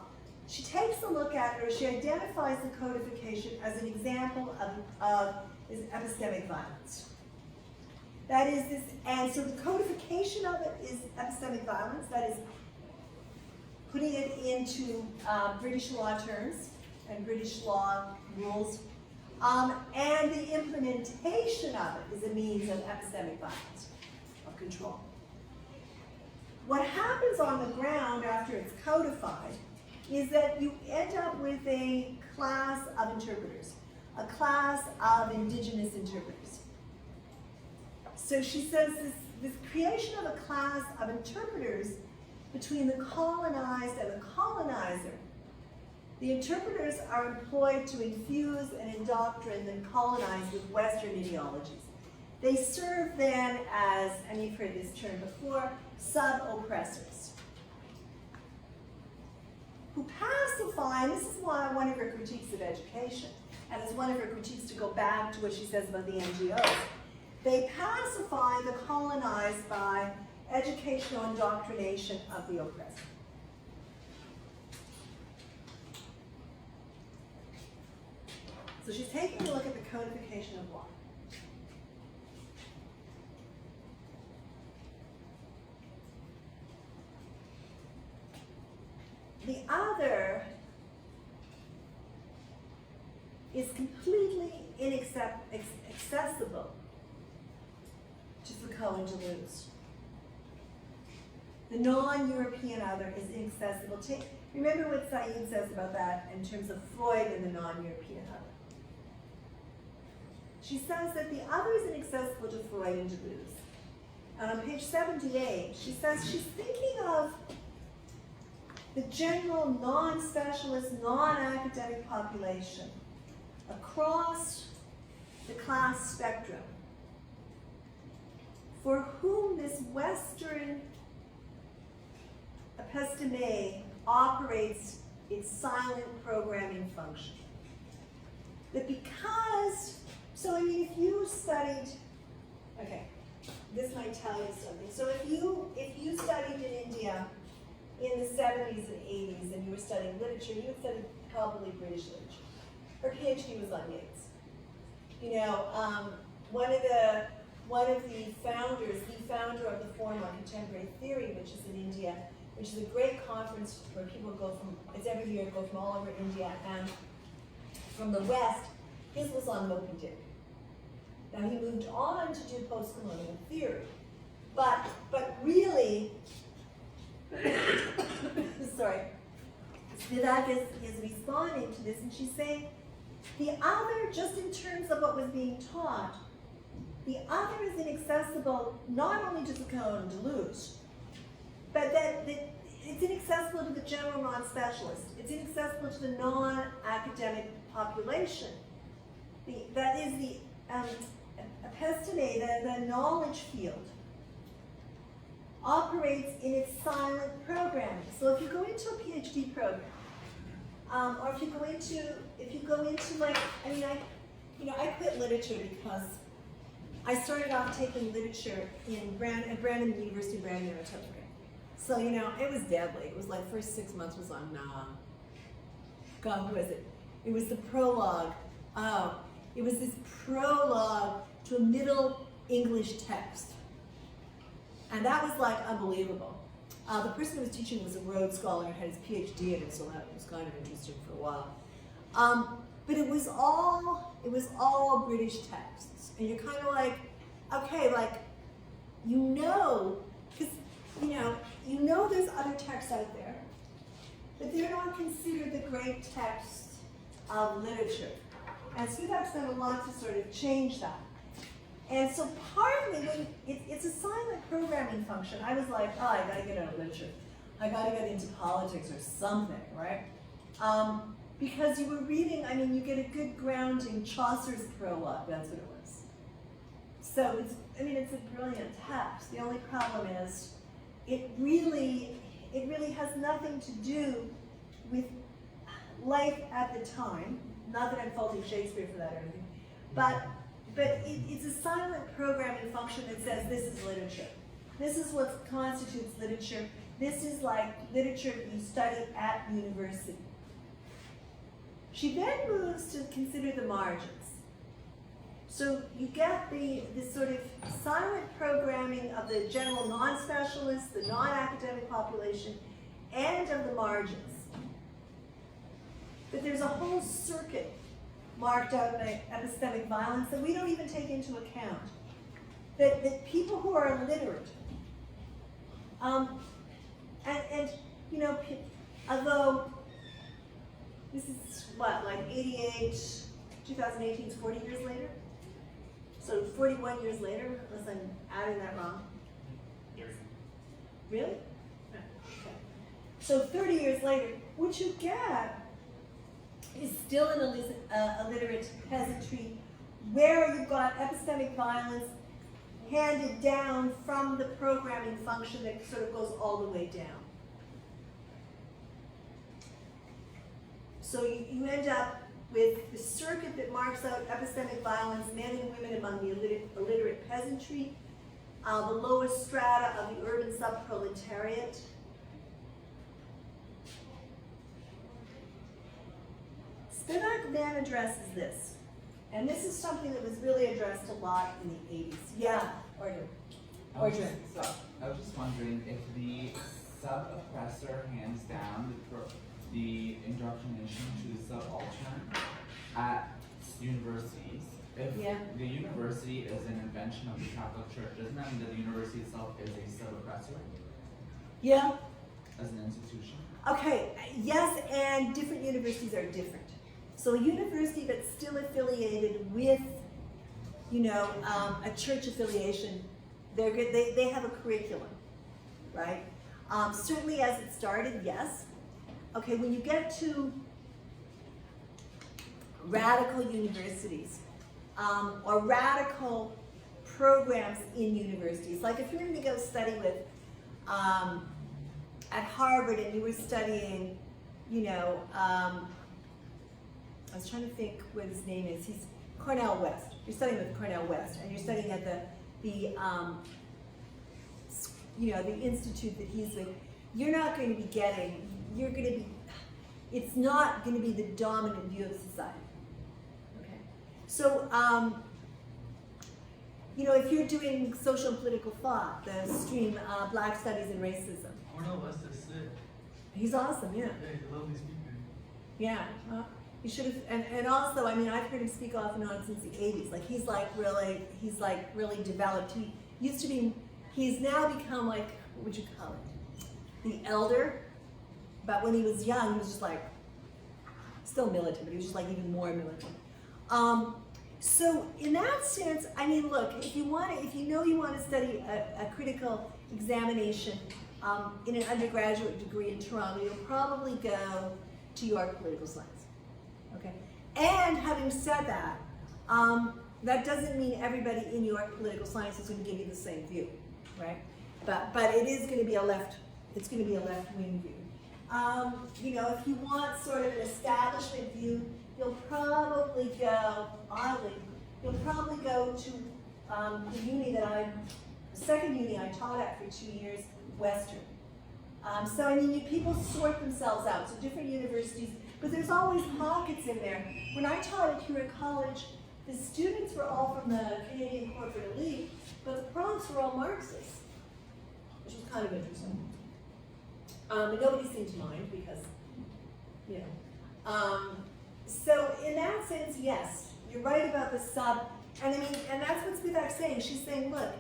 S2: she takes a look at it, or she identifies the codification as an example of epistemic violence. That is this, and so the codification of it is epistemic violence, that is putting it into British law terms and British law rules, and the implementation of it is a means of epistemic violence, of control. What happens on the ground after it's codified is that you end up with a class of interpreters, a class of indigenous interpreters. So she says this creation of a class of interpreters between the colonized and the colonizer. The interpreters are employed to infuse and indoctrine the colonized with Western ideologies. They serve then as, and you've heard this term before, sub-oppressors, who pacify, and this is why one of her critiques of education, and it's one of her critiques to go back to what she says about the NGOs. They pacify the colonized by educational indoctrination of the oppressed. So she's taking a look at the codification of law. The other is completely inaccessible to Foucault and Deleuze. The non-European other is inaccessible. Remember what Said says about that in terms of Freud and the non-European other. She says that the other is inaccessible to Freud and Deleuze. And on page 78, she says she's thinking of the general non-specialist, non-academic population across the class spectrum, for whom this Western episteme operates its silent programming function. That because, so I mean, if you studied, okay, this might tell you something. So if you studied in India in the 70s and 80s and you were studying literature, you would study probably British literature. Her PhD was on Yeats. You know, one of the founders, the founder of the Forum on Contemporary Theory, which is in India, which is a great conference where people go from, it's every year, go from all over India and from the West. His was on Moby Dick. Now he moved on to do post-colonial theory, but really, sorry, Spivak is responding to this, and she's saying the other, just in terms of what was being taught, the other is inaccessible not only to the Colonial deluge, but that it's inaccessible to the general non-specialist. It's inaccessible to the non-academic population. That is the episteme, the knowledge field, operates in its silent programming. So if you go into a PhD program, or if you go into like, I mean, I quit literature because I started off taking literature at Brandon University, Brandon, Manitoba. So, you know, it was deadly. It was like first 6 months was on, God, who was it? It was the prologue. Oh, it was this prologue to a Middle English text. And that was like unbelievable. The person who was teaching was a Rhodes Scholar and had his PhD in it, so that was kind of interesting for a while. But it was all British texts. And you're kind of like, okay, like, you know, because, you know there's other texts out there, but they're not considered the great texts of literature. And Spivak's done a lot to sort of change that. And so partly, when it's a silent programming function, I was like, oh, I gotta get out of literature. I gotta get into politics or something, right? Because you were reading, I mean, you get a good grounding, Chaucer's prologue, that's what it was. So it's a brilliant text. The only problem is, it really has nothing to do with life at the time. Not that I'm faulting Shakespeare for that or anything, but it's a silent programming function that says this is literature. This is what constitutes literature. This is like literature you study at university. She then moves to consider the margins. So you get this sort of silent programming of the general non-specialist, the non-academic population, and of the margins. But there's a whole circuit marked out by epistemic violence that we don't even take into account. That people who are illiterate, although this is what, like 88, 2018 is 40 years later? So 41 years later, unless I'm adding that wrong. Really? Okay. So 30 years later, what you get is still an illiterate peasantry where you've got epistemic violence handed down from the programming function that sort of goes all the way down. So you end up with the circuit that marks out epistemic violence, men and women among the illiterate peasantry, the lowest strata of the urban subproletariat. Spivak then addresses this, and this is something that was really addressed a lot in the 80s. Yeah, Order.
S3: I was just wondering if the sub-oppressor hands down the indoctrination to the subaltern at universities. If the university is an invention of the Catholic Church, doesn't that mean that the university itself is a sub-oppressor?
S2: Yeah.
S3: As an institution?
S2: Okay, yes, and different universities are different. So a university that's still affiliated with, a church affiliation, they have a curriculum, right? Certainly as it started, yes. Okay, when you get to radical universities, or radical programs in universities. Like if you're going to go study with at Harvard and you were studying, you know, I was trying to think what his name is. He's Cornell West. You're studying with Cornell West, and you're studying at the you know, the institute that he's with. You're not going to be getting. You're going to be. It's not going to be the dominant view of society. Okay. So, you know, if you're doing social and political thought, the stream Black Studies and Racism.
S4: Cornell West is sick.
S2: He's awesome, yeah.
S4: Hey, I love these people.
S2: Yeah. You should have, and also, I mean, I've heard him speak off and on since the 80s. Like he's like really developed. He used to be, he's now become like, what would you call it? The elder. But when he was young, he was just like, still militant, but he was just like even more militant. So in that sense, I mean, look, if you know you want to study a critical examination in an undergraduate degree in Toronto, you'll probably go to York Political Science. Okay, and having said that, that doesn't mean everybody in York Political Science is going to give you the same view, right? But it is going to be a left-wing view. You know, if you want sort of an establishment view, you'll probably go, oddly, to the second uni I taught at for 2 years, Western. So I mean, people sort themselves out. So different universities, but there's always pockets in there. When I taught at Huron College, the students were all from the Canadian corporate elite, but the profs were all Marxists, which was kind of interesting. And nobody seemed to mind because, you know. So in that sense, yes, you're right about the sub, and I mean, and that's what Spivak's saying. She's saying, look,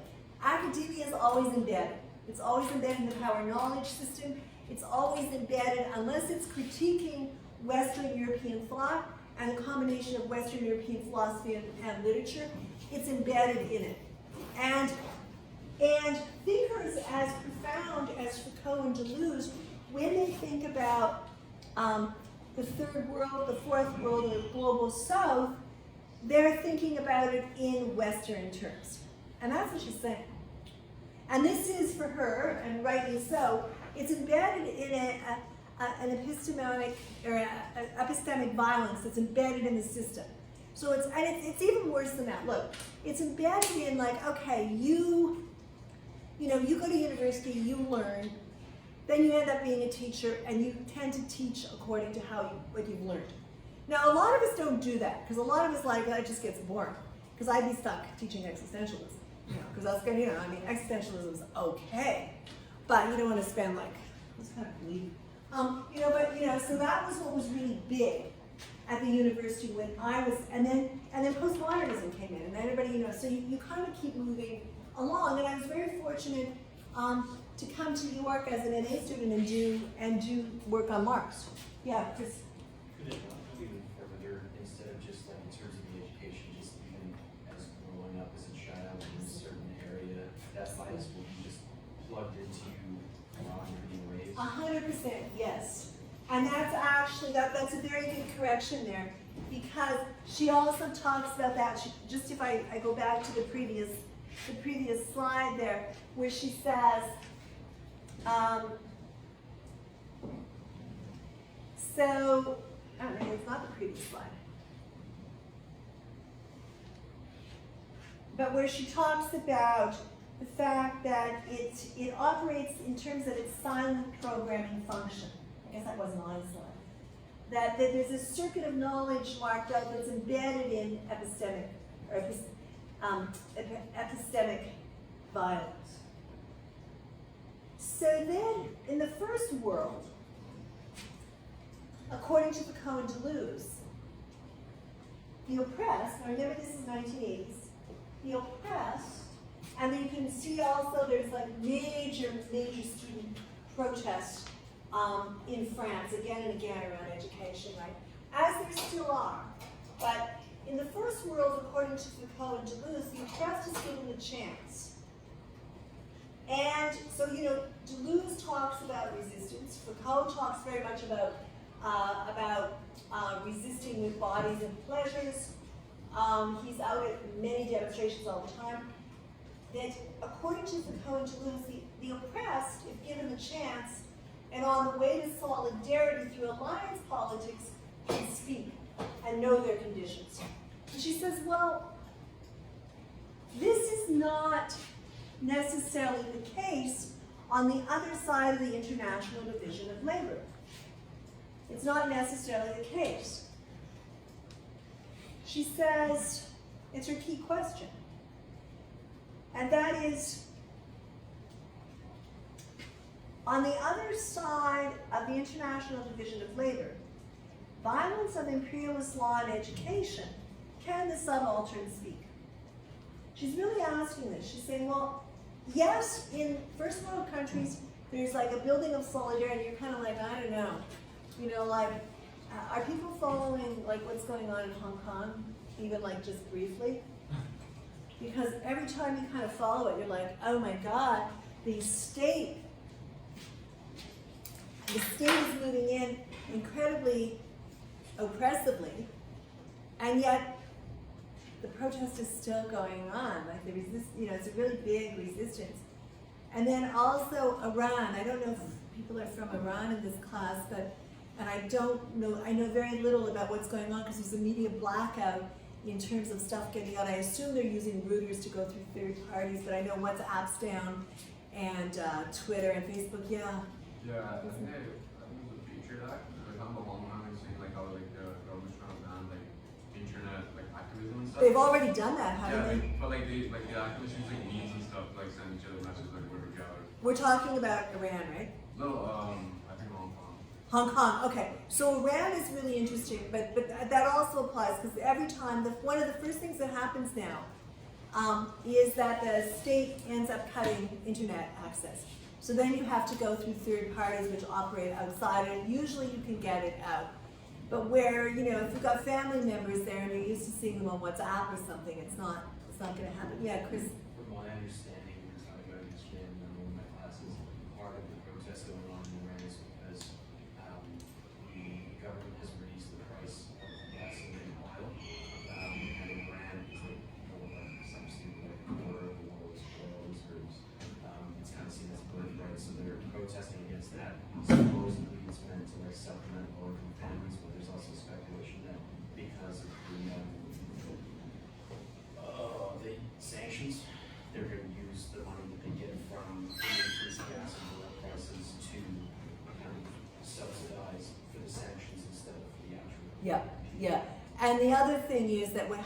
S2: academia is always embedded. It's always embedded in the power knowledge system. It's always embedded, unless it's critiquing Western European thought and the combination of Western European philosophy and literature, it's embedded in it. And thinkers as profound as Foucault and Deleuze, when they think about the third world, the fourth world, or the global south, they're thinking about it in Western terms. And that's what she's saying. And this is for her, and rightly so, it's embedded in an epistemic or epistemic violence that's embedded in the system. So it's even worse than that. Look, it's embedded in like, okay, you know, you go to university, you learn, then you end up being a teacher, and you tend to teach according to what you've learned. Now, a lot of us don't do that, because a lot of us like, that just gets boring, because I'd be stuck teaching existentialism, you know, because that's going to, you know, I mean, existentialism is okay, but you don't want to spend like, it's kind of bleak. You know, but, you know, so that was what was really big at the university when I was, and then postmodernism came in, and everybody, you know, so you kind of keep moving along, and I was very fortunate to come to York as an NA student and do work on Marx. Yeah, Chris.
S5: Could it not go even further instead of just like in terms of the education, just even as growing up as a child in a certain area, that bias will be just plugged into you in many ways?
S2: 100%, yes. And that's actually, that's a very good correction there, because she also talks about that. Just if I go back to the previous slide there, where she says, so, I don't know, it's not the previous slide. But where she talks about the fact that it operates in terms of its silent programming function. I guess that wasn't on the slide. That there's a circuit of knowledge marked out that's embedded in epistemic, or epistemic violence. So then, in the first world, according to Foucault and Deleuze, the oppressed, now remember this is 1980s, the oppressed, and then you can see also there's like major student protests in France, again and again around education, right? As there still are. But in the first world, according to Foucault and Deleuze, the oppressed is given a chance. And so, you know, Deleuze talks about resistance. Foucault talks very much about resisting with bodies and pleasures. He's out at many demonstrations all the time. That according to Foucault and Toulouse, the oppressed, if given the chance, and on the way to solidarity through alliance politics, can speak and know their conditions. And she says, well, this is not necessarily the case on the other side of the international division of labor. It's not necessarily the case. She says, it's her key question. And that is, on the other side of the international division of labor, violence of imperialist law and education, can the subaltern speak? She's really asking this. She's saying, well, yes, in first world countries, there's like a building of solidarity. You're kind of like, I don't know. You know, like, are people following like what's going on in Hong Kong, even like just briefly? Because every time you kind of follow it, you're like, oh my God, the state is moving in incredibly oppressively, and yet the protest is still going on. Like it's a really big resistance. And then also Iran. I don't know if people are from Iran in this class, and I don't know. I know very little about what's going on because there's a media blackout in terms of stuff getting out. I assume they're using routers to go through third parties, but I know WhatsApp's down, and Twitter and Facebook. Yeah.
S1: Yeah, I think it was a Patriot Act. Like on the long run, I'm saying like how like the government's trying to ban like internet like activism and stuff.
S2: They've already done that, haven't they?
S1: But like the activists use like memes and stuff like send each other messages like we're together.
S2: We're talking about Iran, right?
S1: No, I think Hong Kong.
S2: Hong Kong, okay. So Iran is really interesting, but that also applies because every time, one of the first things that happens now is that the state ends up cutting internet access. So then you have to go through third parties which operate outside, and usually you can get it out. But where, if you've got family members there and you're used to seeing them on WhatsApp or something, it's not going to happen. Yeah, Chris?
S5: From my understanding, we were talking about it yesterday in one of my classes, part of the protest going on in Iran is because the government has raised the price of gasoline and oil, and Iran is like essentially like a quarter of the world's oil reserves. It's kind of seen as a birthright, so they're protesting against that. Supposedly it's meant to like supplement lower-income families, but there's also speculation that because of the sanctions, they're going to use the money that they get from the increased gas and oil prices to kind of subsidize for the sanctions instead of the actual.
S2: Yeah. And the other thing is that what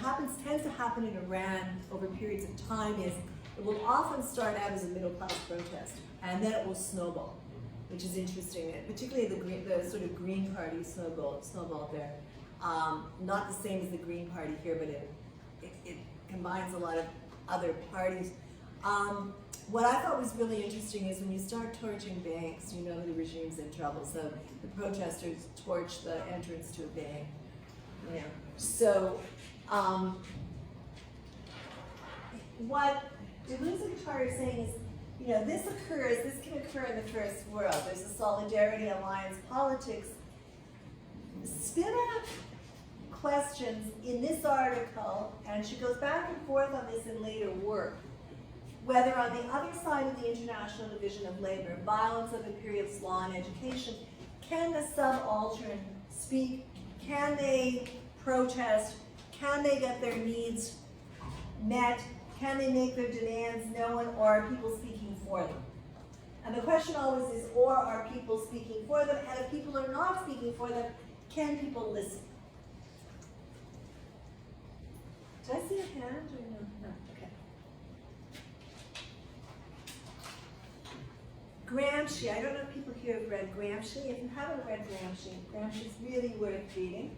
S2: tends to happen in Iran over periods of time is it will often start out as a middle class protest, and then it will snowball, which is interesting. And particularly the sort of Green Party snowballed there. Not the same as the Green Party here, but it combines a lot of other parties. What I thought was really interesting is when you start torching banks, you know the regime's in trouble. So the protesters torch the entrance to a bank. Yeah. So what Deleuze and Guattari is saying is, this can occur in the first world. There's a solidarity alliance politics. Spivak questions in this article, and she goes back and forth on this in later work, whether on the other side of the international division of labor, violence of imperialist law and education, can the subaltern speak? Can they protest? Can they get their needs met? Can they make their demands known, or are people speaking for them? And the question always is, or are people speaking for them? And if people are not speaking for them, can people listen? Did I see a hand or no? No, okay. Gramsci, I don't know if people here have read Gramsci. If you haven't read Gramsci's really worth reading.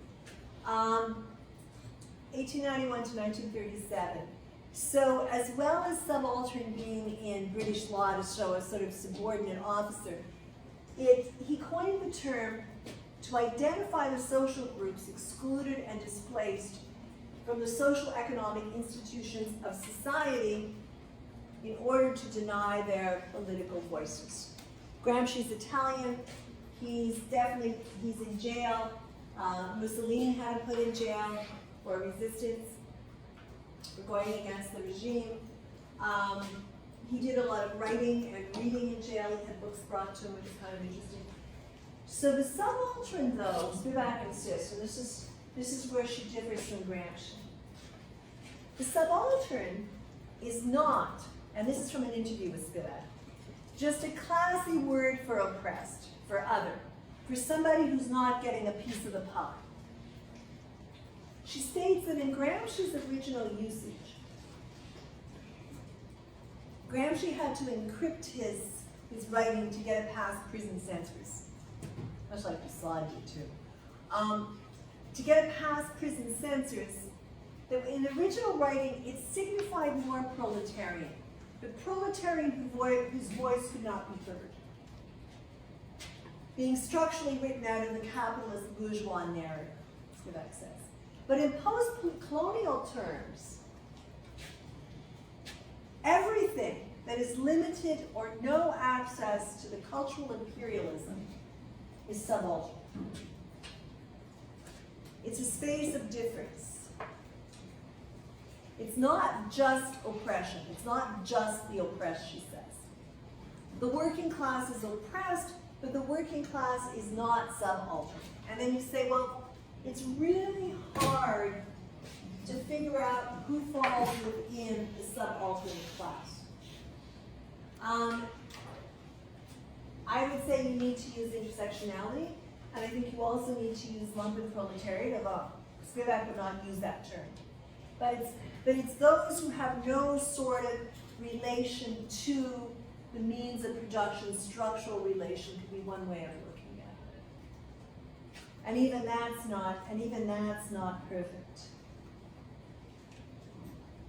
S2: 1891 to 1937. So as well as subaltern being in British law to show a sort of subordinate officer, he coined the term to identify the social groups excluded and displaced from the social economic institutions of society in order to deny their political voices. Gramsci's Italian, he's in jail. Mussolini had him put in jail for resistance. for going against the regime. He did a lot of writing and reading in jail. He had books brought to him, which is kind of interesting. So the subaltern, though, Spivak insists, and this is where she differs from Gramsci. The subaltern is not, and this is from an interview with Spivak, just a classy word for oppressed, for other, for somebody who's not getting a piece of the pie. She states that in Gramsci's original usage, Gramsci had to encrypt his writing to get it past prison censors, much like Prasad did too. To get it past prison censors, that in the original writing, it signified more proletarian, but proletarian whose voice could not be heard, being structurally written out in the capitalist bourgeois narrative, Spivak says. But in post-colonial terms, everything that is limited or no access to the cultural imperialism is subaltern. It's a space of difference. It's not just oppression. It's not just the oppressed, she says. The working class is oppressed, but the working class is not subaltern. And then you say, well, it's really hard to figure out who falls within the subaltern class. I would say you need to use intersectionality, and I think you also need to use lumpen proletariat, although Spivak would not use that term. But it's those who have no sort of relation to the means of production. Structural relation could be one way of looking at it. And even that's not perfect.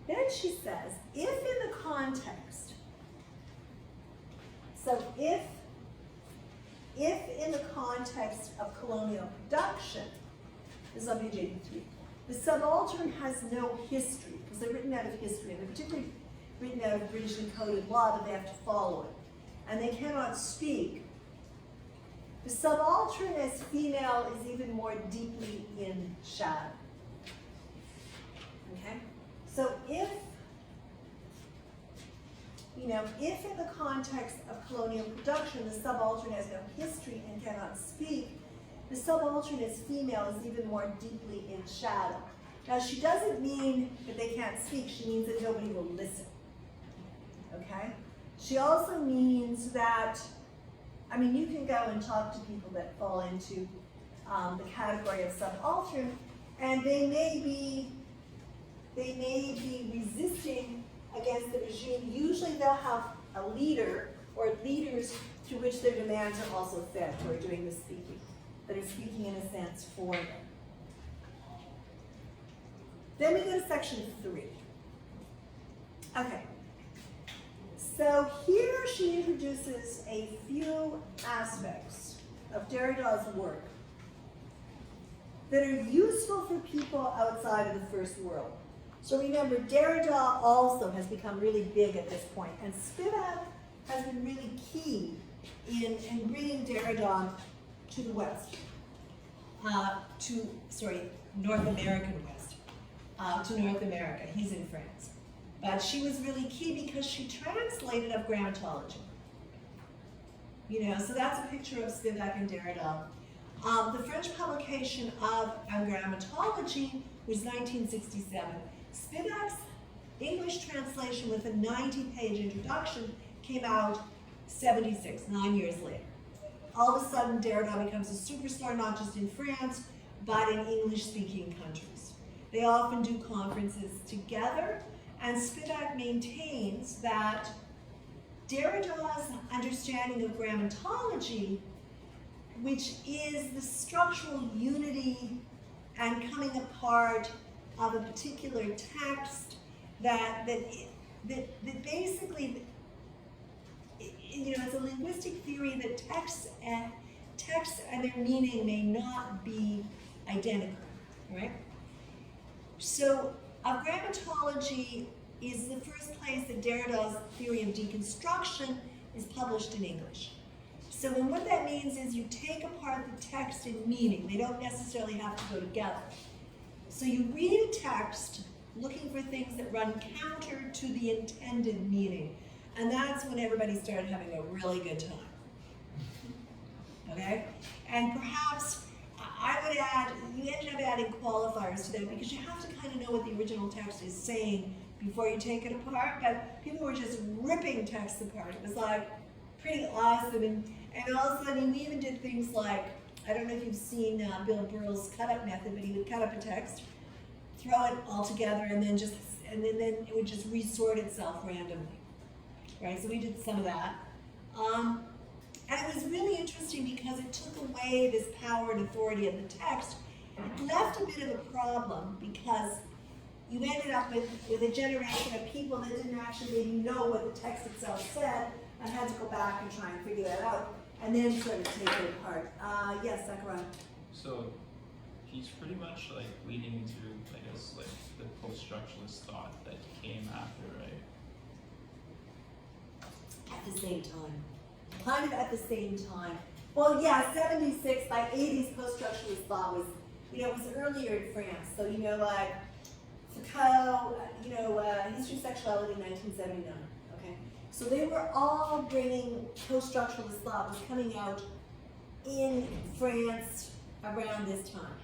S2: Then she says, if in the context, so if in the context of colonial production, this is on page 83, the subaltern has no history, because they're written out of history, and they're particularly written out of British encoded law, that they have to follow it, and they cannot speak. The subaltern as female is even more deeply in shadow. Okay? So if in the context of colonial production, the subaltern has no history and cannot speak, the subaltern as female is even more deeply in shadow. Now, she doesn't mean that they can't speak, she means that nobody will listen. Okay? She also means that, you can go and talk to people that fall into the category of subaltern, and they may be resisting against the regime. Usually they'll have a leader or leaders through which their demands are also fed, who are doing the speaking, that are speaking in a sense for them. Then we go to section 3. Okay. So here she introduces a few aspects of Derrida's work that are useful for people outside of the first world. So remember, Derrida also has become really big at this point, and Spivak has been really key in bringing Derrida to the West, North American West, to North America. He's in France. But she was really key because she translated of grammatology. So that's a picture of Spivak and Derrida. The French publication of grammatology was 1967. Spivak's English translation with a 90-page introduction came out 76, 9 years later. All of a sudden, Derrida becomes a superstar, not just in France, but in English-speaking countries. They often do conferences together, and Spivak maintains that Derrida's understanding of grammatology, which is the structural unity and coming apart of a particular text, that basically, it's a linguistic theory that texts and their meaning may not be identical, right? So, grammatology is the first place that Derrida's theory of deconstruction is published in English. So what that means is you take apart the text and meaning. They don't necessarily have to go together. So you read a text looking for things that run counter to the intended meaning. And that's when everybody started having a really good time. Okay? And perhaps I would add, you ended up adding qualifiers to that because you have to kind of know what the original text is saying before you take it apart. But people were just ripping texts apart. It was like pretty awesome. And all of a sudden, we even did things like, I don't know if you've seen Bill Burrell's cut-up method, but he would cut up a text, throw it all together, and then it would just resort itself randomly. Right? So we did some of that. And it was really interesting because it took away this power and authority of the text. It left a bit of a problem because you ended up with a generation of people that didn't actually maybe know what the text itself said and had to go back and try and figure that out and then sort of take it apart. Yes, Zachariah.
S6: So he's pretty much like leading into, I guess, like the post-structuralist thought that came after, right?
S2: At the same time. Kind of at the same time. Well, yeah, 76, by 80s, post-structuralist thought was, it was earlier in France. So, like Foucault, History of Sexuality, 1979, okay? So they were all bringing post-structuralist thought was coming out in France around this time.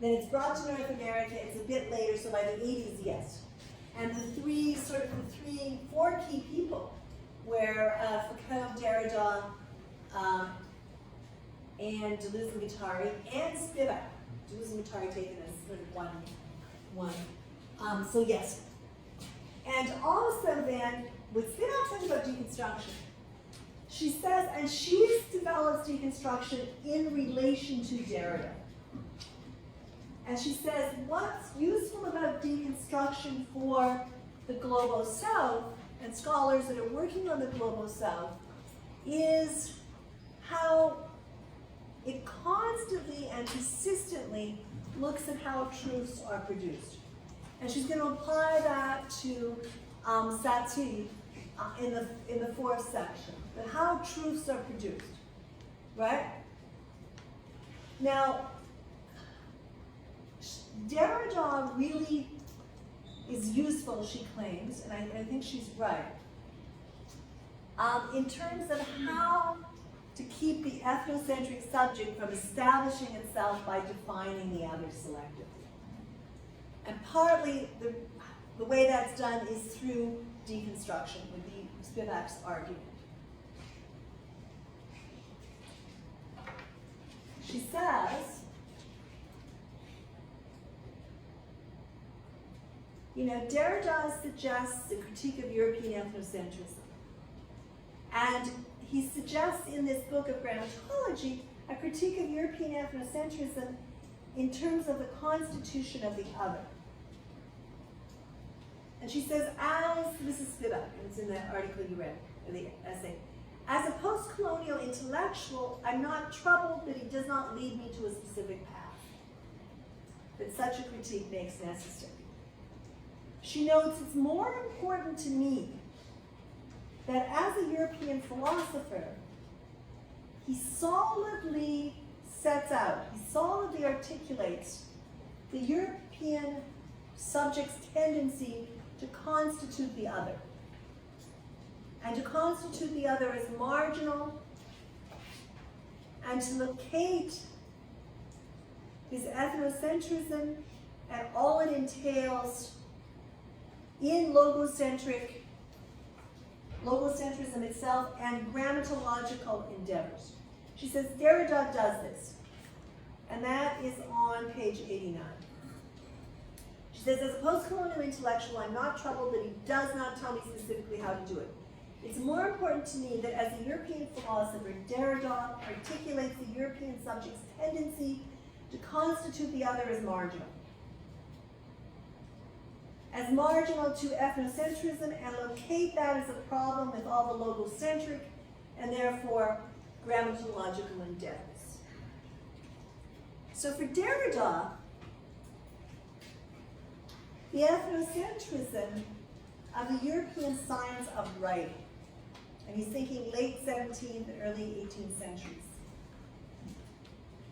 S2: Then it's brought to North America, it's a bit later, so by the 80s, yes. And the four key people where Foucault, Derrida, and Deleuze and Guattari, and Spivak. Deleuze and Guattari taken as sort of one. So yes. And also then, with Spivak talking about deconstruction, she says, and she develops deconstruction in relation to Derrida. And she says, what's useful about deconstruction for the Global South and scholars that are working on the Global South is how it constantly and consistently looks at how truths are produced. And she's going to apply that to Sati in the fourth section, that how truths are produced, right? Now, Derrida really is useful, she claims, and I think she's right, in terms of how to keep the ethnocentric subject from establishing itself by defining the other selectively. And partly the way that's done is through deconstruction, would be Spivak's argument. She says, Derrida suggests a critique of European ethnocentrism. And he suggests in this book of grammatology a critique of European ethnocentrism in terms of the constitution of the other. And she says, this is Spivak, and it's in the article you read, in the essay, as a post-colonial intellectual, I'm not troubled that he does not lead me to a specific path, that such a critique makes necessary. She notes, it's more important to me that as a European philosopher, he solidly sets out, he solidly articulates the European subject's tendency to constitute the other. And to constitute the other as marginal, and to locate his ethnocentrism and all it entails in logocentrism itself and grammatological endeavors. She says Derrida does this, and that is on page 89. She says, as a post-colonial intellectual, I'm not troubled that he does not tell me specifically how to do it. It's more important to me that as a European philosopher, Derrida articulates the European subject's tendency to constitute the other as marginal to ethnocentrism, and locate that as a problem with all the logocentric and therefore grammatological endeavors. So for Derrida, the ethnocentrism of the European science of writing, and he's thinking late 17th, early 18th centuries,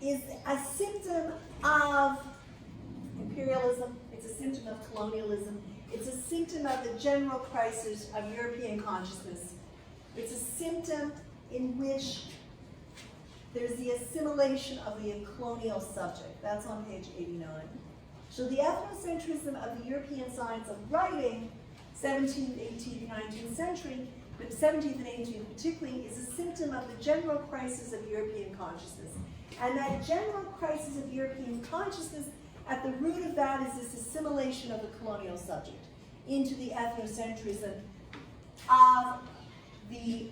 S2: is a symptom of imperialism, it's a symptom of colonialism. It's a symptom of the general crisis of European consciousness. It's a symptom in which there's the assimilation of the colonial subject. That's on page 89. So the ethnocentrism of the European science of writing, 17th, 18th, 19th century, but 17th and 18th particularly, is a symptom of the general crisis of European consciousness. And that general crisis of European consciousness, at the root of that is this assimilation of the colonial subject into the ethnocentrism of the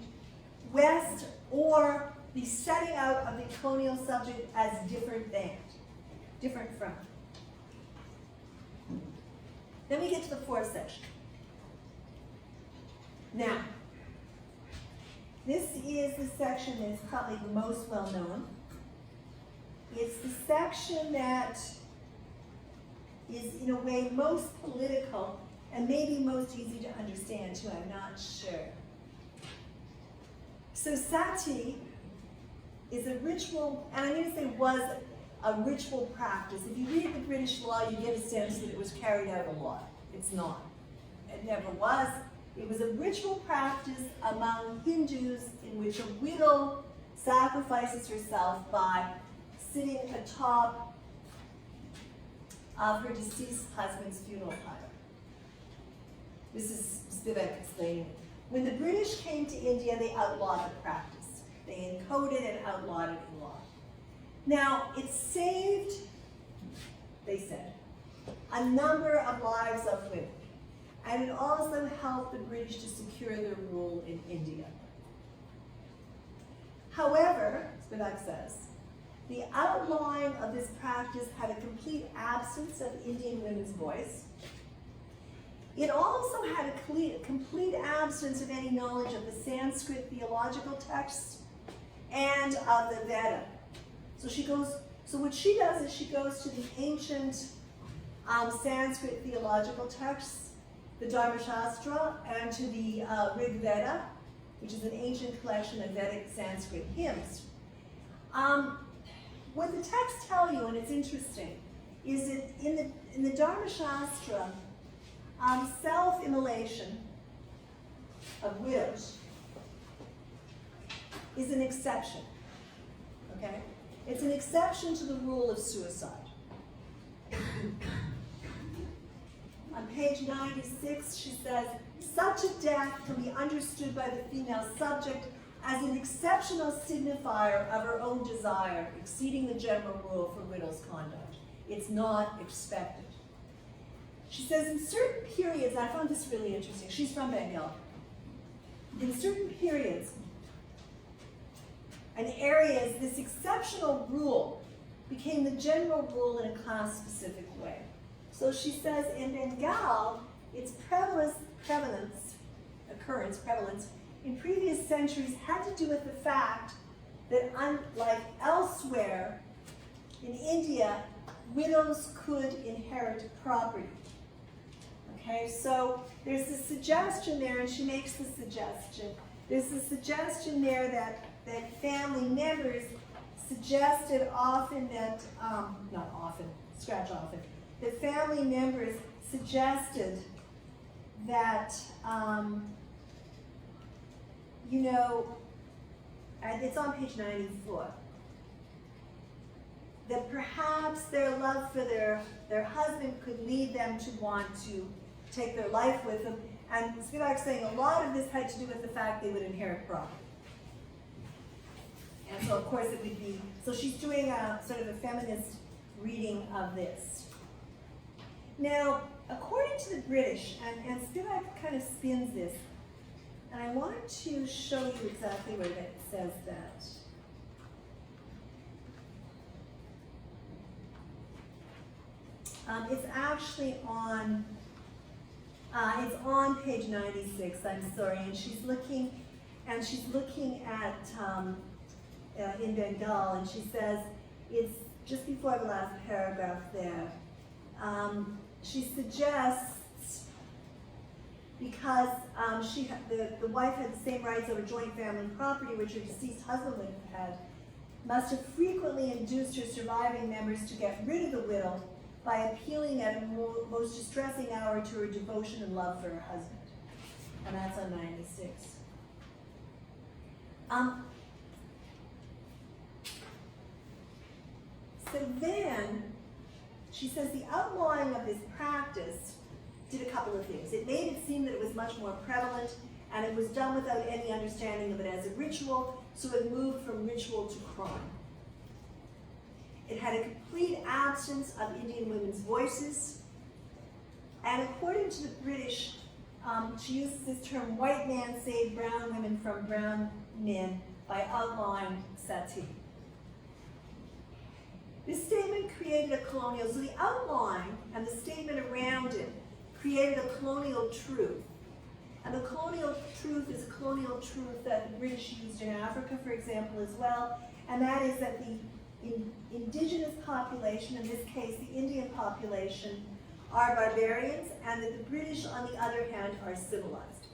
S2: West, or the setting out of the colonial subject as different than, different from. Then we get to the fourth section. Now, this is the section that's probably the most well known. It's the section that is in a way most political and maybe most easy to understand too, I'm not sure. So Sati is a ritual, and I'm going to say was a ritual practice. If you read the British law, you get a sense that it was carried out a lot. It's not. It never was. It was a ritual practice among Hindus in which a widow sacrifices herself by sitting atop of her deceased husband's funeral pyre. This is Spivak explaining it. When the British came to India, they outlawed the practice. They encoded and outlawed it in law. Now, it saved, they said, a number of lives of women. And it also helped the British to secure their rule in India. However, Spivak says, the outlawing of this practice had a complete absence of Indian women's voice. It also had a complete absence of any knowledge of the Sanskrit theological texts and of the Veda. So what she does is she goes to the ancient Sanskrit theological texts, the Dharma Shastra, and to the Rig Veda, which is an ancient collection of Vedic Sanskrit hymns. What the texts tell you, and it's interesting, is that in the Dharma Shastra, self-immolation of widows is an exception, okay? It's an exception to the rule of suicide. On page 96, she says, such a death can be understood by the female subject as an exceptional signifier of her own desire, exceeding the general rule for widows' conduct. It's not expected. She says in certain periods, I found this really interesting, she's from Bengal. In certain periods and areas, this exceptional rule became the general rule in a class-specific way. So she says in Bengal, its prevalence in previous centuries had to do with the fact that unlike elsewhere in India, widows could inherit property. Okay, so there's a suggestion there, and she makes the suggestion. There's a suggestion there that family members suggested often that, not often, scratch often, that family members suggested that, you know, and it's on page 94, that perhaps their love for their husband could lead them to want to take their life with them. And Spivak's saying a lot of this had to do with the fact they would inherit property. And so of course it would be, so she's doing a sort of a feminist reading of this. Now, according to the British, and Spivak kind of spins this, and I want to show you exactly where it says that. It's actually on, it's on page 96, I'm sorry, and she's looking at, in Bengal, and she says, it's just before the last paragraph there. She suggests, because the wife had the same rights over joint family property which her deceased husband would have had, must have frequently induced her surviving members to get rid of the widow by appealing at a most distressing hour to her devotion and love for her husband. And that's on 96. So then, she says the outlawing of this practice did a couple of things. It made it seem that it was much more prevalent, and it was done without any understanding of it as a ritual, so it moved from ritual to crime. It had a complete absence of Indian women's voices, and according to the British, she uses this term, white man saved brown women from brown men by outlawing Sati. This statement created a colonial, so the outlawing and the statement around it created a colonial truth. And the colonial truth is a colonial truth that the British used in Africa, for example, as well, and that is that the indigenous population, in this case the Indian population, are barbarians, and that the British, on the other hand, are civilized.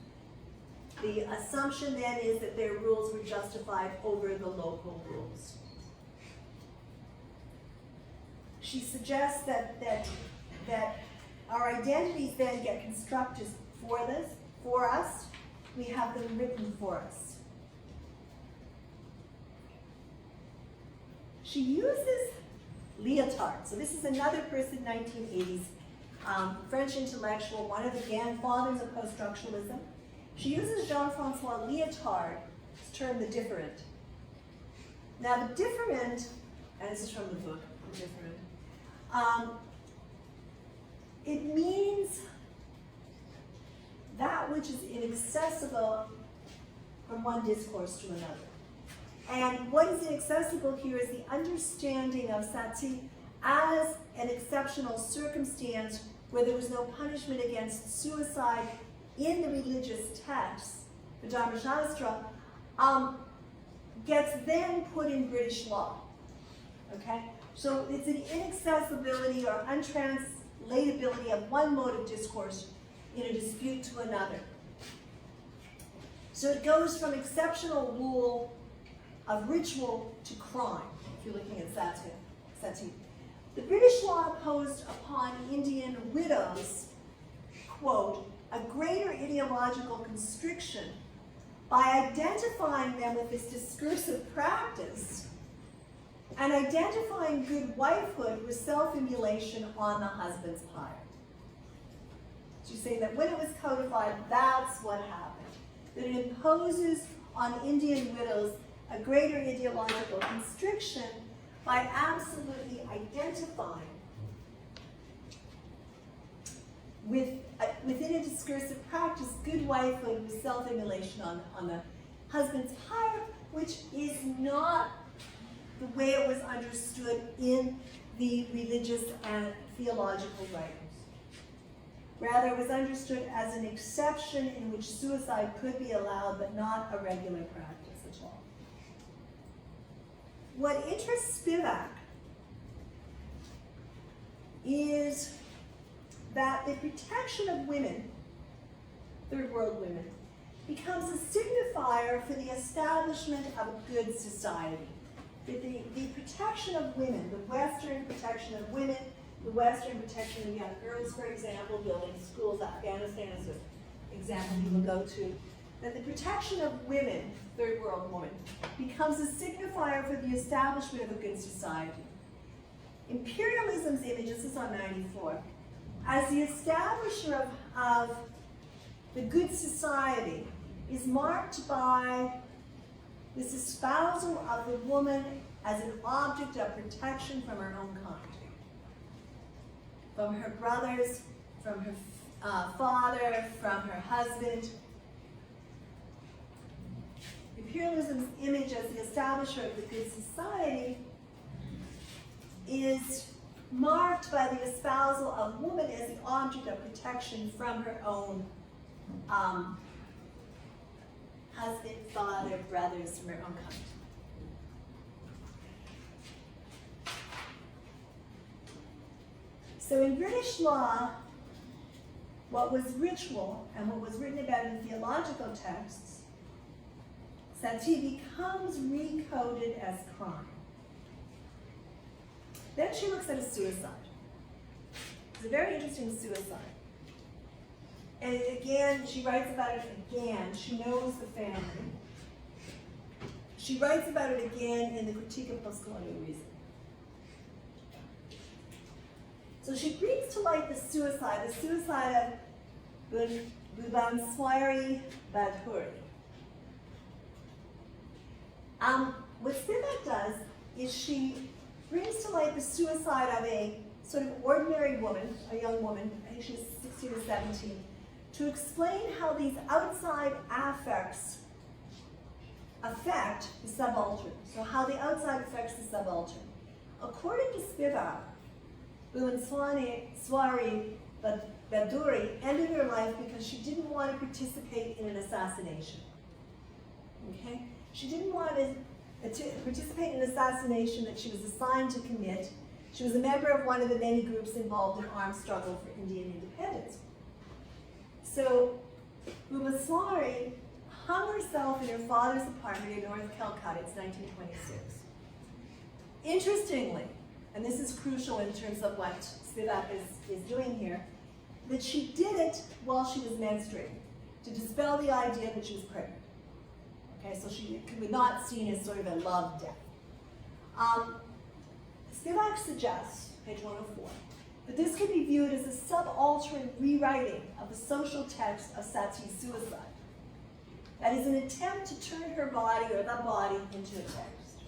S2: The assumption then is that their rules were justified over the local rules. She suggests that our identities then get constructed for us. We have them written for us. She uses Lyotard. So this is another person, 1980s, French intellectual, one of the fathers of post-structuralism. She uses Jean-Francois Lyotard's term, the different. Now the different, and this is from the book, the different, it means that which is inaccessible from one discourse to another. And what is inaccessible here is the understanding of Sati as an exceptional circumstance where there was no punishment against suicide in the religious texts, the Dharmashastra, gets then put in British law. Okay? So it's an inaccessibility or untranslatability of one mode of discourse in a dispute to another. So it goes from exceptional rule of ritual to crime, if you're looking at Sati. The British law imposed upon Indian widows, quote, a greater ideological constriction by identifying them with this discursive practice and identifying good wifehood with self-immolation on the husband's pyre. She's saying that when it was codified, that's what happened. That it imposes on Indian widows a greater ideological constriction by absolutely identifying within a discursive practice good wifehood with self-immolation on the husband's pyre, which is not the way it was understood in the religious and theological writings. Rather, it was understood as an exception in which suicide could be allowed, but not a regular practice at all. What interests Spivak is that the protection of women, third world women, becomes a signifier for the establishment of a good society. The protection of women, the Western protection of women, the Western protection of young girls, for example, building schools, Afghanistan is an example people go to, that the protection of women, third world woman, becomes a signifier for the establishment of a good society. Imperialism's image, this is on 94, as the establisher of the good society is marked by this espousal of the woman as an object of protection from her own kind. From her brothers, from her father, from her husband. Imperialism's image as the establisher of the good society is marked by the espousal of woman as the object of protection from her own husband, father, brothers, from her own kind. So in British law, what was ritual and what was written about in theological texts, Sati becomes recoded as crime. Then she looks at a suicide. It's a very interesting suicide. And again, she writes about it again. She knows the family. She writes about it again in the Critique of Postcolonial Reason. So she brings to light the suicide of Bubanswari Badhuri. What Spivak does is she brings to light the suicide of a sort of ordinary woman, a young woman, I think she's 16 or 17, to explain how these outside affects affect the subaltern. So how the outside affects the subaltern. According to Spivak, Bubanswari Badhuri ended her life because she didn't want to participate in an assassination. Okay? She didn't want to participate in an assassination that she was assigned to commit. She was a member of one of the many groups involved in armed struggle for Indian independence. So Bubanswari hung herself in her father's apartment in North Calcutta. It's 1926. Interestingly, and this is crucial in terms of what Spivak is doing here, that she did it while she was menstruating, to dispel the idea that she was pregnant. Okay, so she was not seen as sort of a love death. Spivak suggests, page 104, that this could be viewed as a subaltern rewriting of the social text of Sati's suicide. That is an attempt to turn her body, or the body, into a text.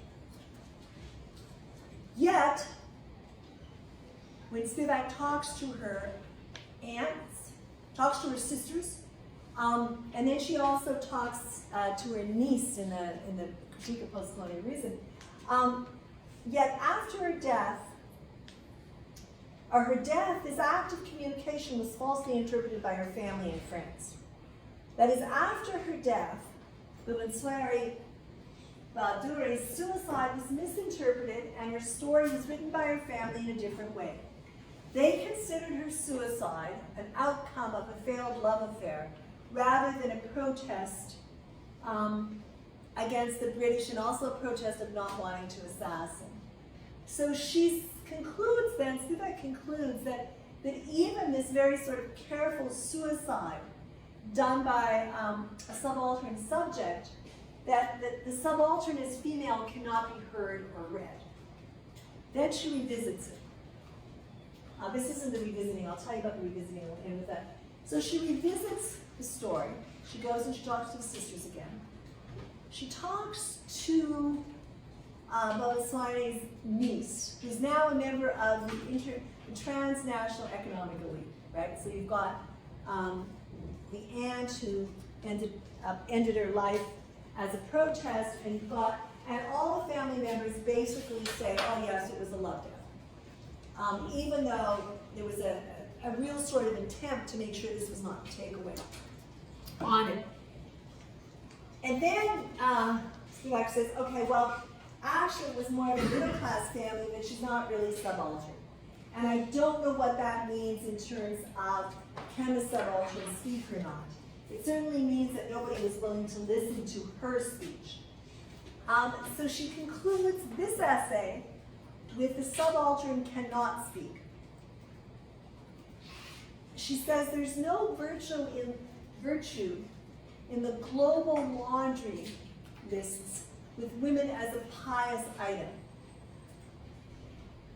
S2: Yet, when Spivak talks to her aunts, talks to her sisters, and then she also talks to her niece in the Critique of Postcolonial Reason, yet after her death, this act of communication was falsely interpreted by her family and friends. That is, after her death, Bubanswari Badhuri's suicide was misinterpreted and her story was written by her family in a different way. They considered her suicide an outcome of a failed love affair rather than a protest against the British, and also a protest of not wanting to assassinate. So she concludes then, Spivak concludes that even this very sort of careful suicide done by a subaltern subject, that the subaltern as female cannot be heard or read. Then she revisits it. This isn't the revisiting, I'll tell you about the revisiting, we'll end with that. So she revisits the story. She goes and she talks to the sisters again. She talks to Bubanswari's niece, who's now a member of the transnational economic elite, right? So you've got the aunt who ended her life as a protest, and all the family members basically say, oh yes, it was a love death. Even though there was a real sort of attempt to make sure this was not a takeaway on it. And then Spivak says, okay, well, actually it was more of a middle class family, but she's not really subaltern. And I don't know what that means in terms of can the subaltern speak or not. It certainly means that nobody was willing to listen to her speech. So she concludes this essay with the subaltern cannot speak. She says there's no virtue in the global laundry lists with women as a pious item.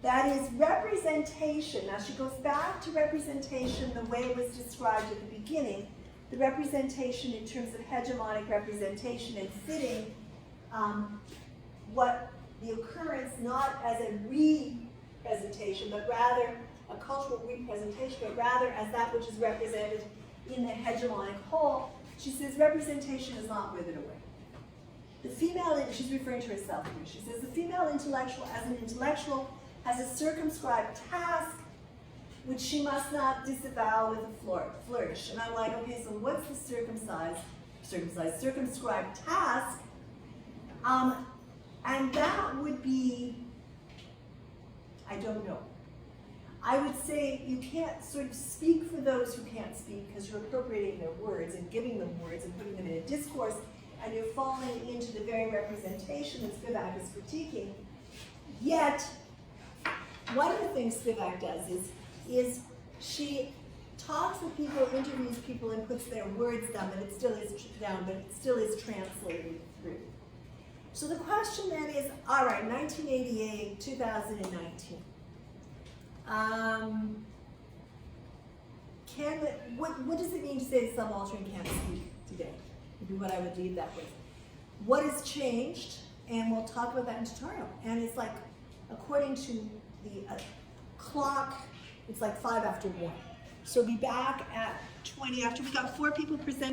S2: That is representation. Now she goes back to representation the way it was described at the beginning, the representation in terms of hegemonic representation and fitting what the occurrence not as a representation, but rather a cultural representation, but rather as that which is represented in the hegemonic whole. She says representation is not withered away. The female, she's referring to herself here, she says the female intellectual as an intellectual has a circumscribed task which she must not disavow with a flourish. And I'm like, okay, so what's the circumscribed task? And that would be, I don't know. I would say you can't sort of speak for those who can't speak because you're appropriating their words and giving them words and putting them in a discourse, and you're falling into the very representation that Spivak is critiquing. Yet, one of the things Spivak does is She talks with people, interviews people, and puts their words down, but it still is translated through. So the question then is, all right, 1988, 2019. What does it mean to say the subaltern can't speak today? Would be what I would leave that with. What has changed? And we'll talk about that in tutorial. And it's like, according to the clock, it's like 5 after 1. So be back at 20 after we got 4 people presenting.